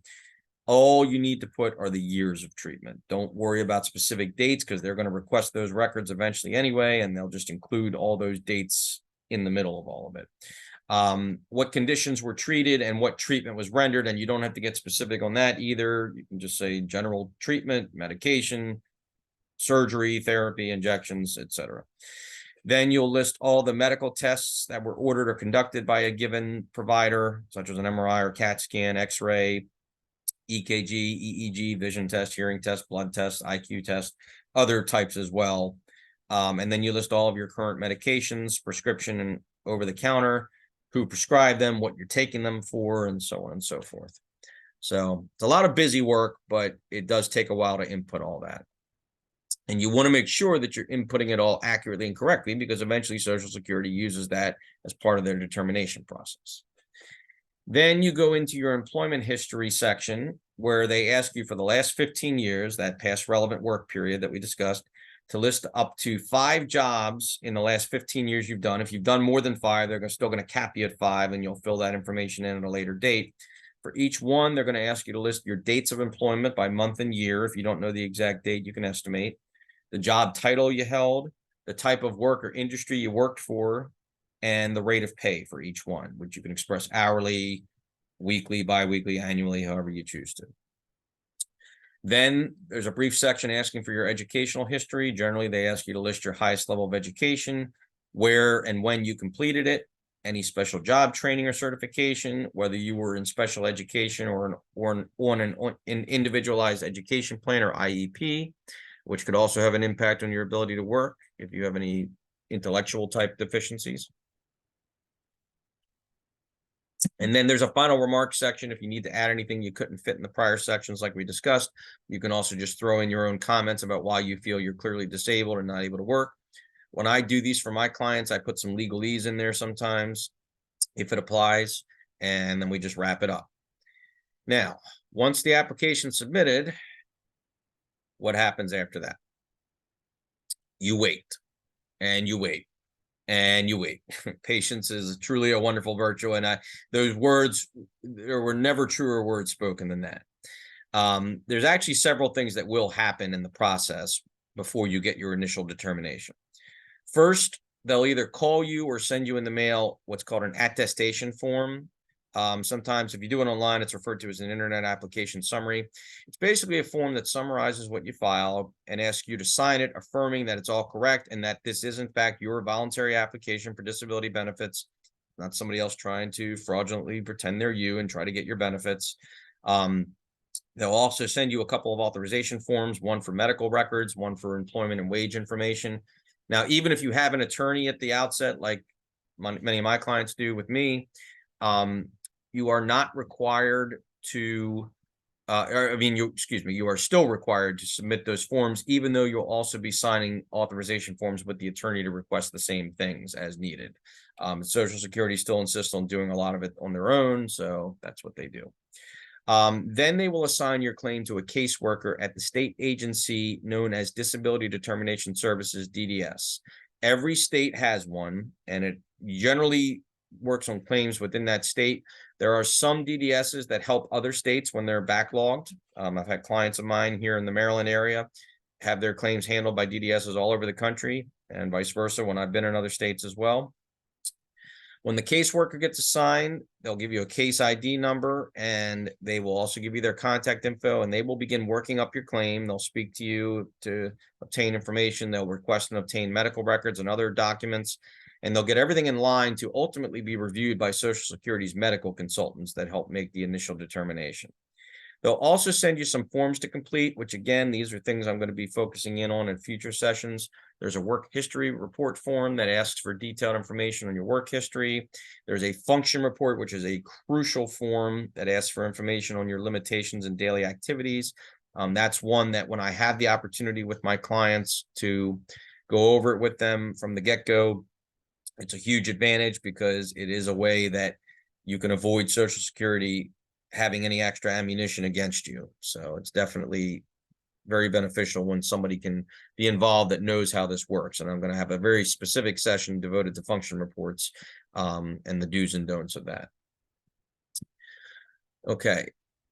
[SPEAKER 1] all you need to put are the years of treatment. Don't worry about specific dates because they're going to request those records eventually anyway, and they'll just include all those dates in the middle of all of it. What conditions were treated and what treatment was rendered, and you don't have to get specific on that either. You can just say general treatment, medication, surgery, therapy, injections, etc. Then you'll list all the medical tests that were ordered or conducted by a given provider, such as an MRI or CAT scan, X-ray, EKG, EEG, vision test, hearing test, blood test, IQ test, other types as well. And then you list all of your current medications, prescription and over the counter, who prescribed them, what you're taking them for, and so on and so forth. So it's a lot of busy work, but it does take a while to input all that. And you want to make sure that you're inputting it all accurately and correctly, because eventually Social Security uses that as part of their determination process. Then you go into your employment history section, where they ask you for the last 15 years, that past relevant work period that we discussed, to list up to 5 jobs in the last 15 years you've done. If you've done more than 5, they're still going to cap you at 5, and you'll fill that information in at a later date. For each one, they're going to ask you to list your dates of employment by month and year. If you don't know the exact date, you can estimate the job title you held, the type of work or industry you worked for, and the rate of pay for each one, which you can express hourly, weekly, biweekly, annually, however you choose to. Then there's a brief section asking for your educational history. Generally, they ask you to list your highest level of education, where and when you completed it, any special job training or certification, whether you were in special education or on an individualized education plan or IEP, which could also have an impact on your ability to work if you have any intellectual type deficiencies. And then there's a final remarks section. If you need to add anything you couldn't fit in the prior sections like we discussed, you can also just throw in your own comments about why you feel you're clearly disabled and not able to work. When I do these for my clients, I put some legalese in there sometimes, if it applies, and then we just wrap it up. Now, once the application's submitted, what happens after that? You wait, and you wait, and you wait. Patience is truly a wonderful virtue, and those words, there were never truer words spoken than that. There's actually several things that will happen in the process before you get your initial determination. First, they'll either call you or send you in the mail what's called an attestation form. Sometimes if you do it online, it's referred to as an internet application summary. It's basically a form that summarizes what you filed and asks you to sign it, affirming that it's all correct and that this is in fact your voluntary application for disability benefits, not somebody else trying to fraudulently pretend they're you and try to get your benefits. They'll also send you a couple of authorization forms, one for medical records, one for employment and wage information. Now, even if you have an attorney at the outset, like many of my clients do with me, you are not required to, you are still required to submit those forms, even though you'll also be signing authorization forms with the attorney to request the same things as needed. Social Security still insists on doing a lot of it on their own, so that's what they do. Then they will assign your claim to a caseworker at the state agency known as Disability Determination Services, DDS. Every state has one, and it generally works on claims within that state. There are some DDSs that help other states when they're backlogged. I've had clients of mine here in the Maryland area have their claims handled by DDSs all over the country, and vice versa when I've been in other states as well. When the caseworker gets assigned, they'll give you a case ID number, and they will also give you their contact info, and they will begin working up your claim. They'll speak to you to obtain information. They'll request and obtain medical records and other documents, and they'll get everything in line to ultimately be reviewed by Social Security's medical consultants that help make the initial determination. They'll also send you some forms to complete, which again, these are things I'm going to be focusing in on in future sessions. There's a work history report form that asks for detailed information on your work history. There's a function report, which is a crucial form that asks for information on your limitations and daily activities. That's one that when I have the opportunity with my clients to go over it with them from the get-go, it's a huge advantage because it is a way that you can avoid Social Security having any extra ammunition against you. So it's definitely very beneficial when somebody can be involved that knows how this works. And I'm going to have a very specific session devoted to function reports and the do's and don'ts of that. Okay.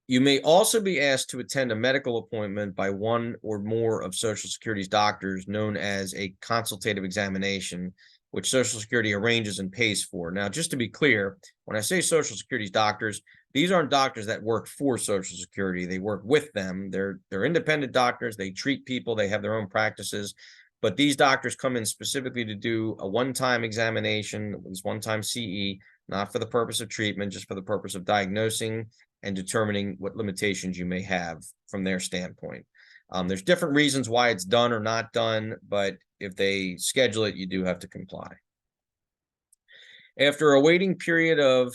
[SPEAKER 1] You may also be asked to attend a medical appointment by one or more of Social Security's doctors, known as a consultative examination, which Social Security arranges and pays for. Now, just to be clear, when I say Social Security's doctors, these aren't doctors that work for Social Security. They work with them. They're independent doctors. They treat people. They have their own practices. But these doctors come in specifically to do a one-time examination, this one-time CE, not for the purpose of treatment, just for the purpose of diagnosing and determining what limitations you may have from their standpoint. There's different reasons why it's done or not done, but if they schedule it, you do have to comply. After a waiting period of,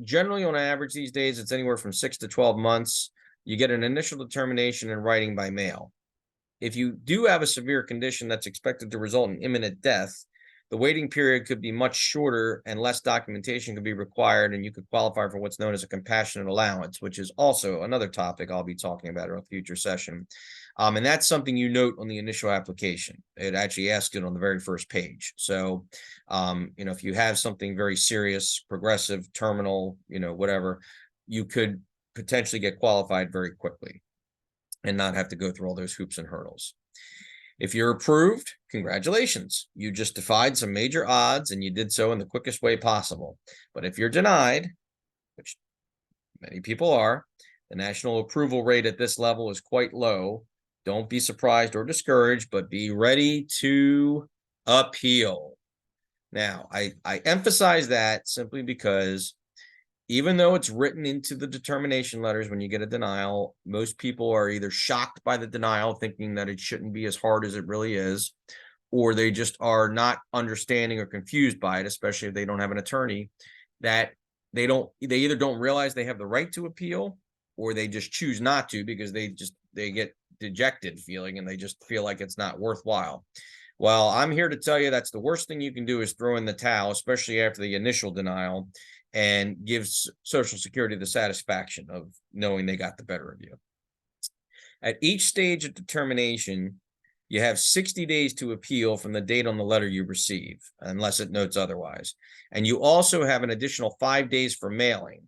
[SPEAKER 1] generally on average these days, it's anywhere from 6 to 12 months, you get an initial determination in writing by mail. If you do have a severe condition that's expected to result in imminent death, the waiting period could be much shorter and less documentation could be required, and you could qualify for what's known as a compassionate allowance, which is also another topic I'll be talking about in a future session. And that's something you note on the initial application. It actually asks it on the very first page. So, if you have something very serious, progressive, terminal, whatever, you could potentially get qualified very quickly and not have to go through all those hoops and hurdles. If you're approved, congratulations. You just defied some major odds and you did so in the quickest way possible. But if you're denied, which many people are, the national approval rate at this level is quite low. Don't be surprised or discouraged, but be ready to appeal. Now, I emphasize that simply because even though it's written into the determination letters when you get a denial, most people are either shocked by the denial, thinking that it shouldn't be as hard as it really is, or they just are not understanding or confused by it, especially if they don't have an attorney, that they either don't realize they have the right to appeal, or they just choose not to because they get dejected feeling and they just feel like it's not worthwhile. Well, I'm here to tell you that's the worst thing you can do is throw in the towel, especially after the initial denial, and gives Social Security the satisfaction of knowing they got the better of you. At each stage of determination, you have 60 days to appeal from the date on the letter you receive, unless it notes otherwise. And you also have an additional 5 days for mailing.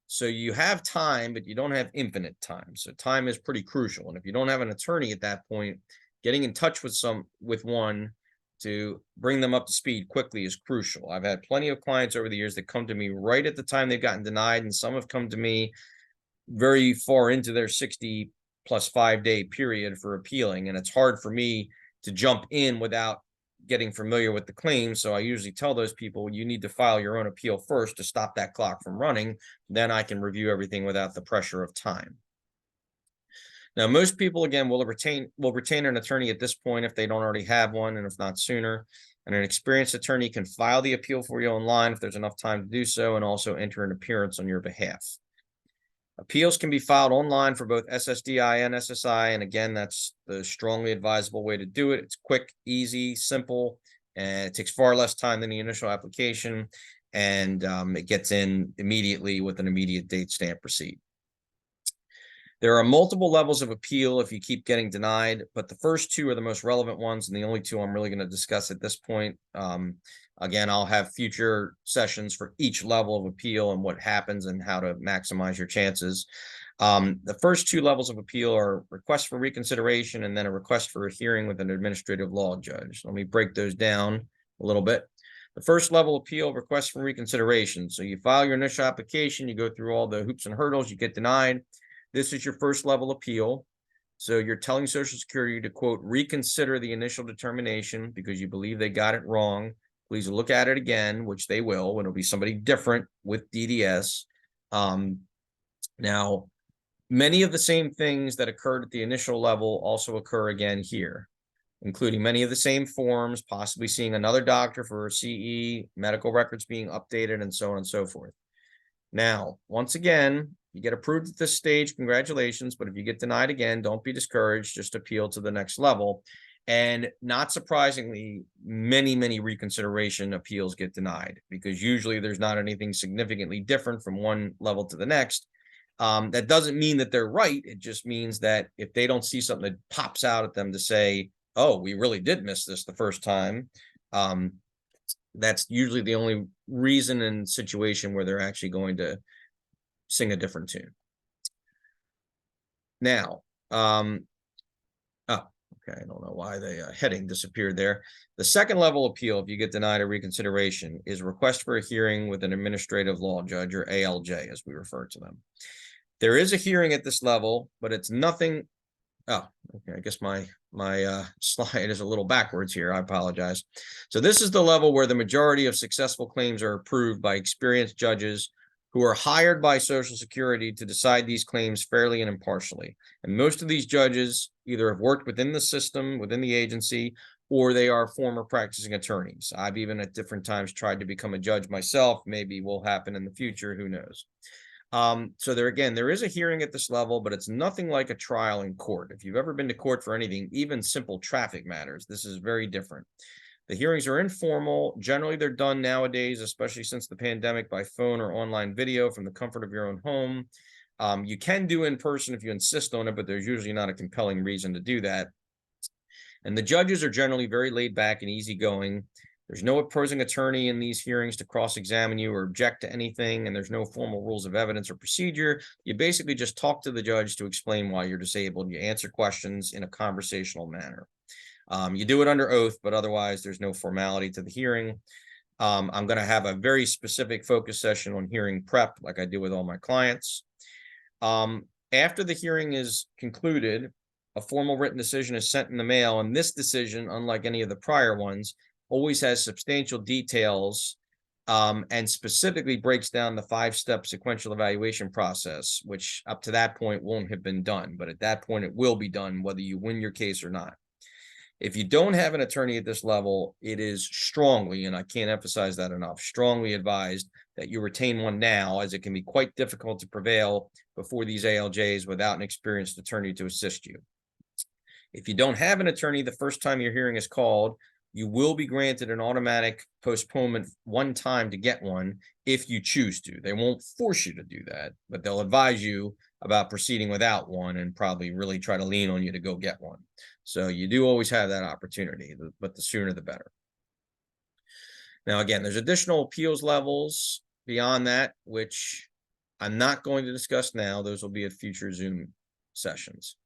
[SPEAKER 1] So you have time, but you don't have infinite time. So time is pretty crucial. And if you don't have an attorney at that point, getting in touch with one to bring them up to speed quickly is crucial. I've had plenty of clients over the years that come to me right at the time they've gotten denied, and some have come to me very far into their 60 plus 5 day period for appealing. And it's hard for me to jump in without getting familiar with the claim. So I usually tell those people, you need to file your own appeal first to stop that clock from running. Then I can review everything without the pressure of time. Now, most people, again, will retain an attorney at this point if they don't already have one, and if not sooner. And an experienced attorney can file the appeal for you online if there's enough time to do so, and also enter an appearance on your behalf. Appeals can be filed online for both SSDI and SSI, and again, that's the strongly advisable way to do it. It's quick, easy, simple, and it takes far less time than the initial application, and it gets in immediately with an immediate date stamp receipt. There are multiple levels of appeal if you keep getting denied, but the first two are the most relevant ones and the only two I'm really going to discuss at this point. Again, I'll have future sessions for each level of appeal and what happens and how to maximize your chances. The first two levels of appeal are request for reconsideration and then a request for a hearing with an administrative law judge. Let me break those down a little bit. The first level appeal, request for reconsideration. So you file your initial application, you go through all the hoops and hurdles, you get denied. This is your first level appeal. So you're telling Social Security to, quote, reconsider the initial determination because you believe they got it wrong. Please look at it again, which they will, when it'll be somebody different with DDS. Now, many of the same things that occurred at the initial level also occur again here, including many of the same forms, possibly seeing another doctor for CE, medical records being updated, and so on and so forth. Now, once again, you get approved at this stage, congratulations, but if you get denied again, don't be discouraged, just appeal to the next level. And not surprisingly, many reconsideration appeals get denied because usually there's not anything significantly different from one level to the next. That doesn't mean that they're right. It just means that if they don't see something that pops out at them to say, oh, we really did miss this the first time, that's usually the only reason and situation where they're actually going to sing a different tune. Now, okay, I don't know why the heading disappeared there. The second level appeal, if you get denied a reconsideration, is request for a hearing with an administrative law judge, or ALJ, as we refer to them. There is a hearing at this level, but it's nothing. Oh, okay. I guess my slide is a little backwards here. I apologize. So this is the level where the majority of successful claims are approved by experienced judges who are hired by Social Security to decide these claims fairly and impartially. And most of these judges either have worked within the system, within the agency, or they are former practicing attorneys. I've even at different times tried to become a judge myself. Maybe will happen in the future, who knows? So there is a hearing at this level, but it's nothing like a trial in court. If you've ever been to court for anything, even simple traffic matters, this is very different. The hearings are informal. Generally, they're done nowadays, especially since the pandemic, by phone or online video from the comfort of your own home. You can do in person if you insist on it, but there's usually not a compelling reason to do that. And the judges are generally very laid back and easygoing. There's no opposing attorney in these hearings to cross-examine you or object to anything, and there's no formal rules of evidence or procedure. You basically just talk to the judge to explain why you're disabled. You answer questions in a conversational manner. You do it under oath, but otherwise there's no formality to the hearing. I'm going to have a very specific focus session on hearing prep, like I do with all my clients. After the hearing is concluded, a formal written decision is sent in the mail, and this decision, unlike any of the prior ones, always has substantial details and specifically breaks down the 5-step sequential evaluation process, which up to that point won't have been done, but at that point it will be done whether you win your case or not. If you don't have an attorney at this level, it is strongly, and I can't emphasize that enough, strongly advised that you retain one now, as it can be quite difficult to prevail before these ALJs without an experienced attorney to assist you. If you don't have an attorney the first time your hearing is called, you will be granted an automatic postponement one time to get one if you choose to. They won't force you to do that, but they'll advise you about proceeding without one and probably really try to lean on you to go get one. So you do always have that opportunity, but the sooner the better. Now, again, there's additional appeals levels beyond that, which I'm not going to discuss now. Those will be at future Zoom sessions.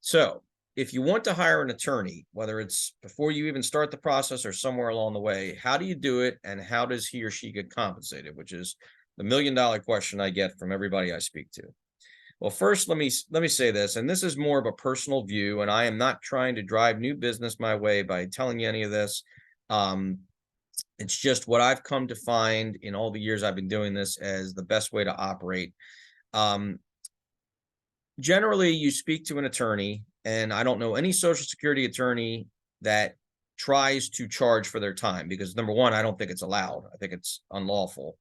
[SPEAKER 1] So if you want to hire an attorney, whether it's before you even start the process or somewhere along the way, how do you do it and how does he or she get compensated, which is the million-dollar question I get from everybody I speak to. Well, first, let me say this, and this is more of a personal view, and I am not trying to drive new business my way by telling you any of this. It's just what I've come to find in all the years I've been doing this as the best way to operate. Generally, you speak to an attorney, and I don't know any Social Security attorney that tries to charge for their time because, number one, I don't think it's allowed. I think it's unlawful,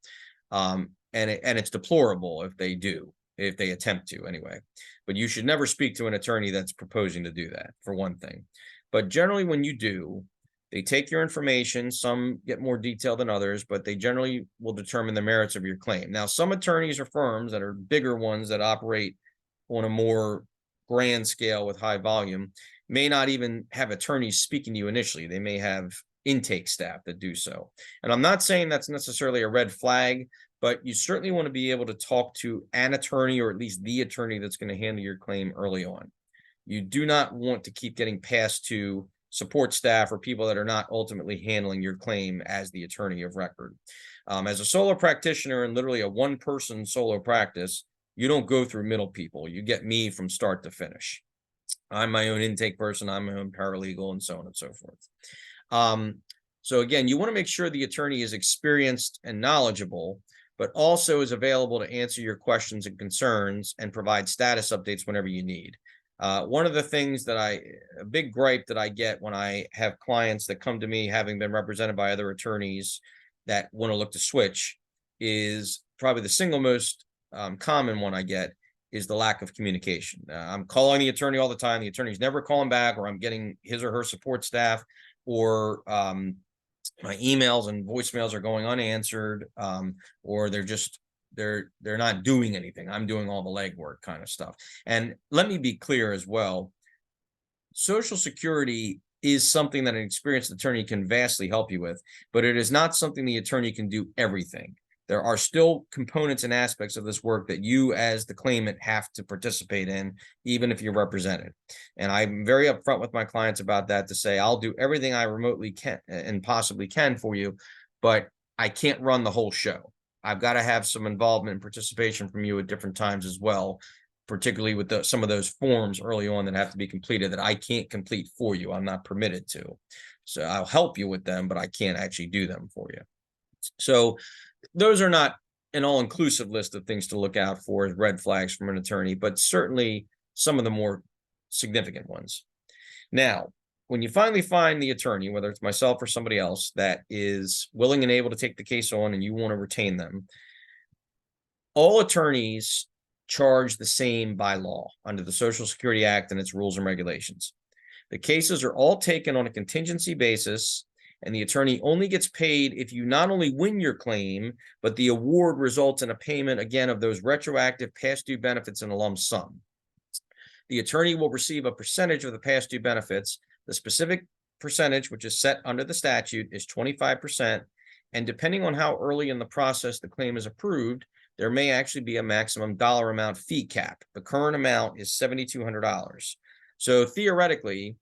[SPEAKER 1] and it's deplorable if they do. If they attempt to anyway. But you should never speak to an attorney that's proposing to do that, for one thing. But generally when you do, they take your information. Some get more detailed than others, but they generally will determine the merits of your claim. Now, some attorneys or firms that are bigger ones that operate on a more grand scale with high volume may not even have attorneys speaking to you initially. They may have intake staff that do so. And I'm not saying that's necessarily a red flag, but you certainly want to be able to talk to an attorney or at least the attorney that's going to handle your claim early on. You do not want to keep getting passed to support staff or people that are not ultimately handling your claim as the attorney of record. As a solo practitioner and literally a one-person solo practice, you don't go through middle people. You get me from start to finish. I'm my own intake person. I'm my own paralegal and so on and so forth. So again, you want to make sure the attorney is experienced and knowledgeable, but also is available to answer your questions and concerns and provide status updates whenever you need. One of the things that a big gripe that I get when I have clients that come to me having been represented by other attorneys that want to look to switch is probably the single most common one I get is the lack of communication. I'm calling the attorney all the time. The attorney's never calling back, or I'm getting his or her support staff, or my emails and voicemails are going unanswered, or they're not doing anything. I'm doing all the legwork kind of stuff. And let me be clear as well. Social Security is something that an experienced attorney can vastly help you with, but it is not something the attorney can do everything. There are still components and aspects of this work that you as the claimant have to participate in, even if you're represented. And I'm very upfront with my clients about that to say, I'll do everything I remotely can and possibly can for you, but I can't run the whole show. I've got to have some involvement and participation from you at different times as well, particularly with some of those forms early on that have to be completed that I can't complete for you. I'm not permitted to. So I'll help you with them, but I can't actually do them for you. So those are not an all-inclusive list of things to look out for as red flags from an attorney, but certainly some of the more significant ones. Now, when you finally find the attorney, whether it's myself or somebody else, that is willing and able to take the case on and you want to retain them, all attorneys charge the same by law under the Social Security Act and its rules and regulations. The cases are all taken on a contingency basis, and the attorney only gets paid if you not only win your claim, but the award results in a payment, again, of those retroactive past due benefits in a lump sum. The attorney will receive a percentage of the past due benefits. The specific percentage, which is set under the statute, is 25%. And depending on how early in the process the claim is approved, there may actually be a maximum dollar amount fee cap. The current amount is $7,200. So theoretically,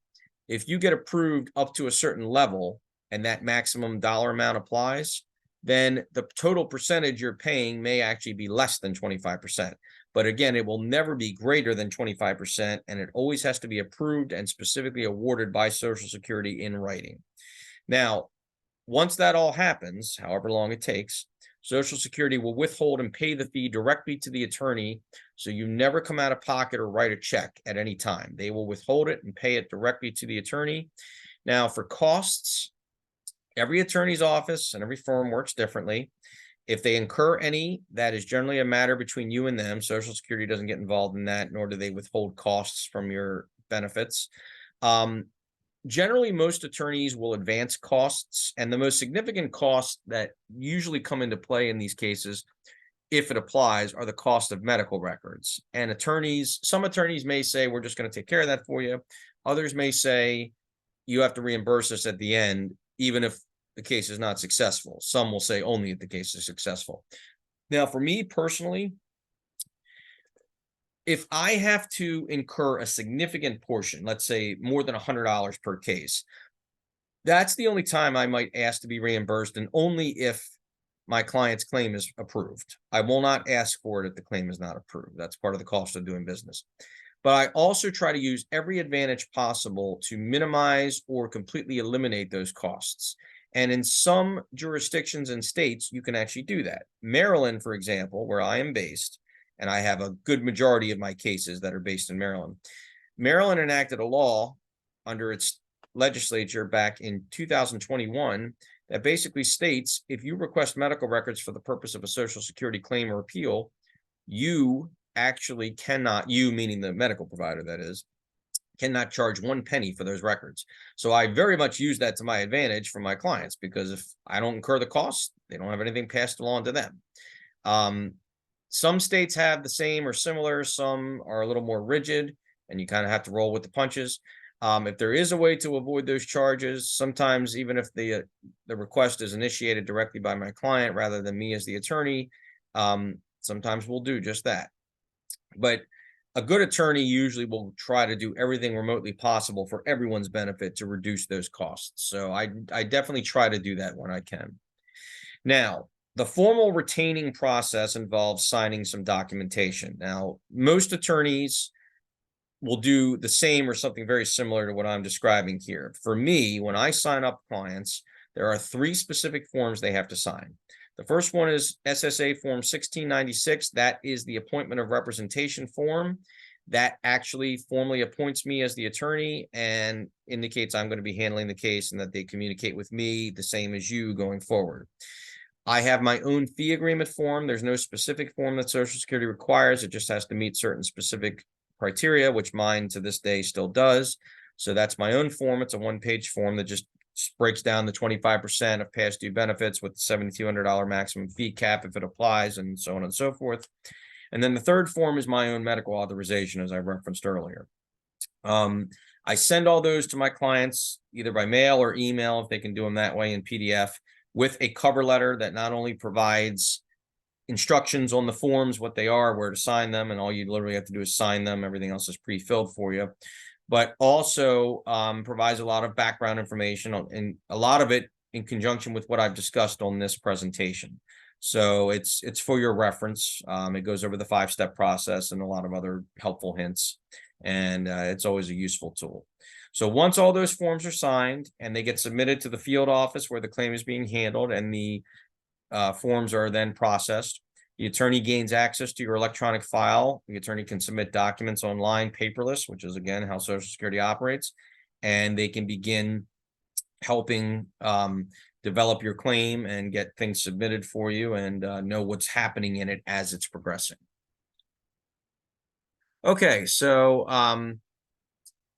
[SPEAKER 1] if you get approved up to a certain level and that maximum dollar amount applies, then the total percentage you're paying may actually be less than 25%. But again, it will never be greater than 25%, and it always has to be approved and specifically awarded by Social Security in writing. Now, once that all happens, however long it takes, Social Security will withhold and pay the fee directly to the attorney, so you never come out of pocket or write a check at any time. They will withhold it and pay it directly to the attorney. Now, for costs, every attorney's office and every firm works differently. If they incur any, that is generally a matter between you and them. Social Security doesn't get involved in that, nor do they withhold costs from your benefits. Generally, most attorneys will advance costs, and the most significant costs that usually come into play in these cases, if it applies, are the cost of medical records. And some attorneys may say, we're just going to take care of that for you. Others may say, you have to reimburse us at the end, even if the case is not successful. Some will say only if the case is successful. Now, for me personally, if I have to incur a significant portion, let's say more than $100 per case, that's the only time I might ask to be reimbursed, and only if my client's claim is approved. I will not ask for it if the claim is not approved. That's part of the cost of doing business. But I also try to use every advantage possible to minimize or completely eliminate those costs. And in some jurisdictions and states, you can actually do that. Maryland, for example, where I am based, and I have a good majority of my cases that are based in Maryland. Maryland enacted a law under its legislature back in 2021 that basically states if you request medical records for the purpose of a Social Security claim or appeal, you actually cannot, you meaning the medical provider that is, cannot charge 1 penny for those records. So I very much use that to my advantage for my clients, because if I don't incur the costs, they don't have anything passed along to them. Some states have the same or similar, some are a little more rigid, and you kind of have to roll with the punches. If there is a way to avoid those charges, sometimes even if the request is initiated directly by my client rather than me as the attorney, sometimes we'll do just that. But a good attorney usually will try to do everything remotely possible for everyone's benefit to reduce those costs. So I definitely try to do that when I can. Now, the formal retaining process involves signing some documentation. Now, most attorneys will do the same or something very similar to what I'm describing here. For me, when I sign up clients, there are 3 specific forms they have to sign. The first one is SSA form 1696. That is the appointment of representation form. That actually formally appoints me as the attorney and indicates I'm going to be handling the case and that they communicate with me the same as you going forward. I have my own fee agreement form. There's no specific form that Social Security requires. It just has to meet certain specific criteria, which mine to this day still does. So that's my own form. It's a 1-page form that just breaks down the 25% of past due benefits with the $7,200 maximum fee cap if it applies, and so on and so forth. And then the third form is my own medical authorization, as I referenced earlier. I send all those to my clients either by mail or email, if they can do them that way, in PDF, with a cover letter that not only provides instructions on the forms, what they are, where to sign them, and all you literally have to do is sign them. Everything else is pre-filled for you, but also provides a lot of background information, and a lot of it in conjunction with what I've discussed on this presentation. So it's for your reference. It goes over the 5-step process and a lot of other helpful hints, and it's always a useful tool. So once all those forms are signed and they get submitted to the field office where the claim is being handled, and the forms are then processed, The attorney gains access to your electronic file. The attorney can submit documents online, paperless, which is again how Social Security operates, and they can begin helping develop your claim and get things submitted for you and know what's happening in it as it's progressing. Okay, so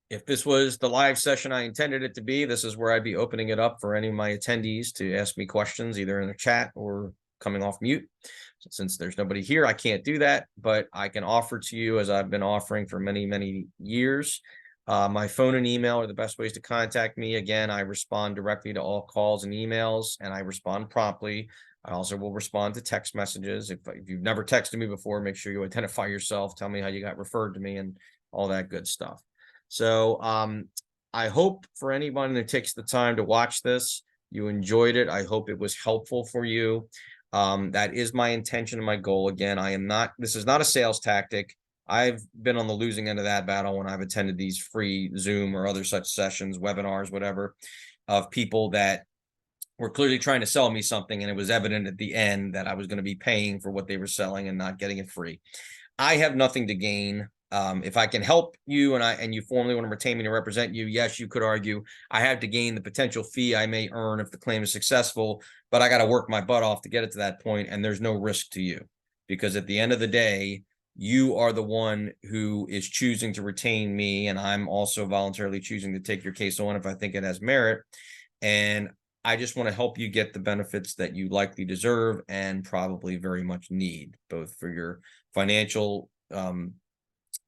[SPEAKER 1] if this was the live session I intended it to be, this is where I'd be opening it up for any of my attendees to ask me questions, either in the chat or coming off mute. Since there's nobody here, I can't do that, but I can offer to you, as I've been offering for many, many years. My phone and email are the best ways to contact me. Again, I respond directly to all calls and emails, and I respond promptly. I also will respond to text messages. If you've never texted me before, make sure you identify yourself, tell me how you got referred to me, and all that good stuff. So I hope for anyone that takes the time to watch this, you enjoyed it. I hope it was helpful for you. That is my intention and my goal. Again, this is not a sales tactic. I've been on the losing end of that battle when I've attended these free Zoom or other such sessions, webinars, whatever, of people that were clearly trying to sell me something, and it was evident at the end that I was going to be paying for what they were selling and not getting it free. I have nothing to gain. If I can help you and you formally want to retain me to represent you, yes, you could argue I have to gain the potential fee I may earn if the claim is successful, but I got to work my butt off to get it to that point, and there's no risk to you, because at the end of the day, you are the one who is choosing to retain me, and I'm also voluntarily choosing to take your case on if I think it has merit. And I just want to help you get the benefits that you likely deserve and probably very much need, both for your financial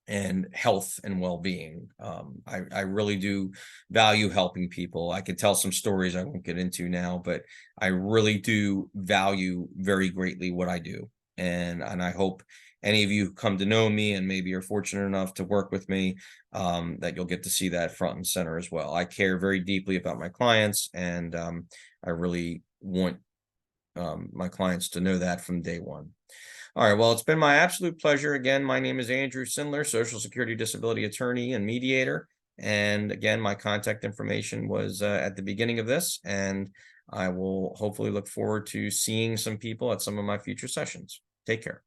[SPEAKER 1] and health and well-being. I really do value helping people. I could tell some stories I won't get into now, but I really do value very greatly what I do. And I hope any of you come to know me and maybe are fortunate enough to work with me, that you'll get to see that front and center as well. I care very deeply about my clients, and I really want my clients to know that from day one. All right, well, it's been my absolute pleasure. Again, my name is Andrew Sindler, Social Security disability attorney and mediator. And again, my contact information was at the beginning of this, and I will hopefully look forward to seeing some people at some of my future sessions. Take care.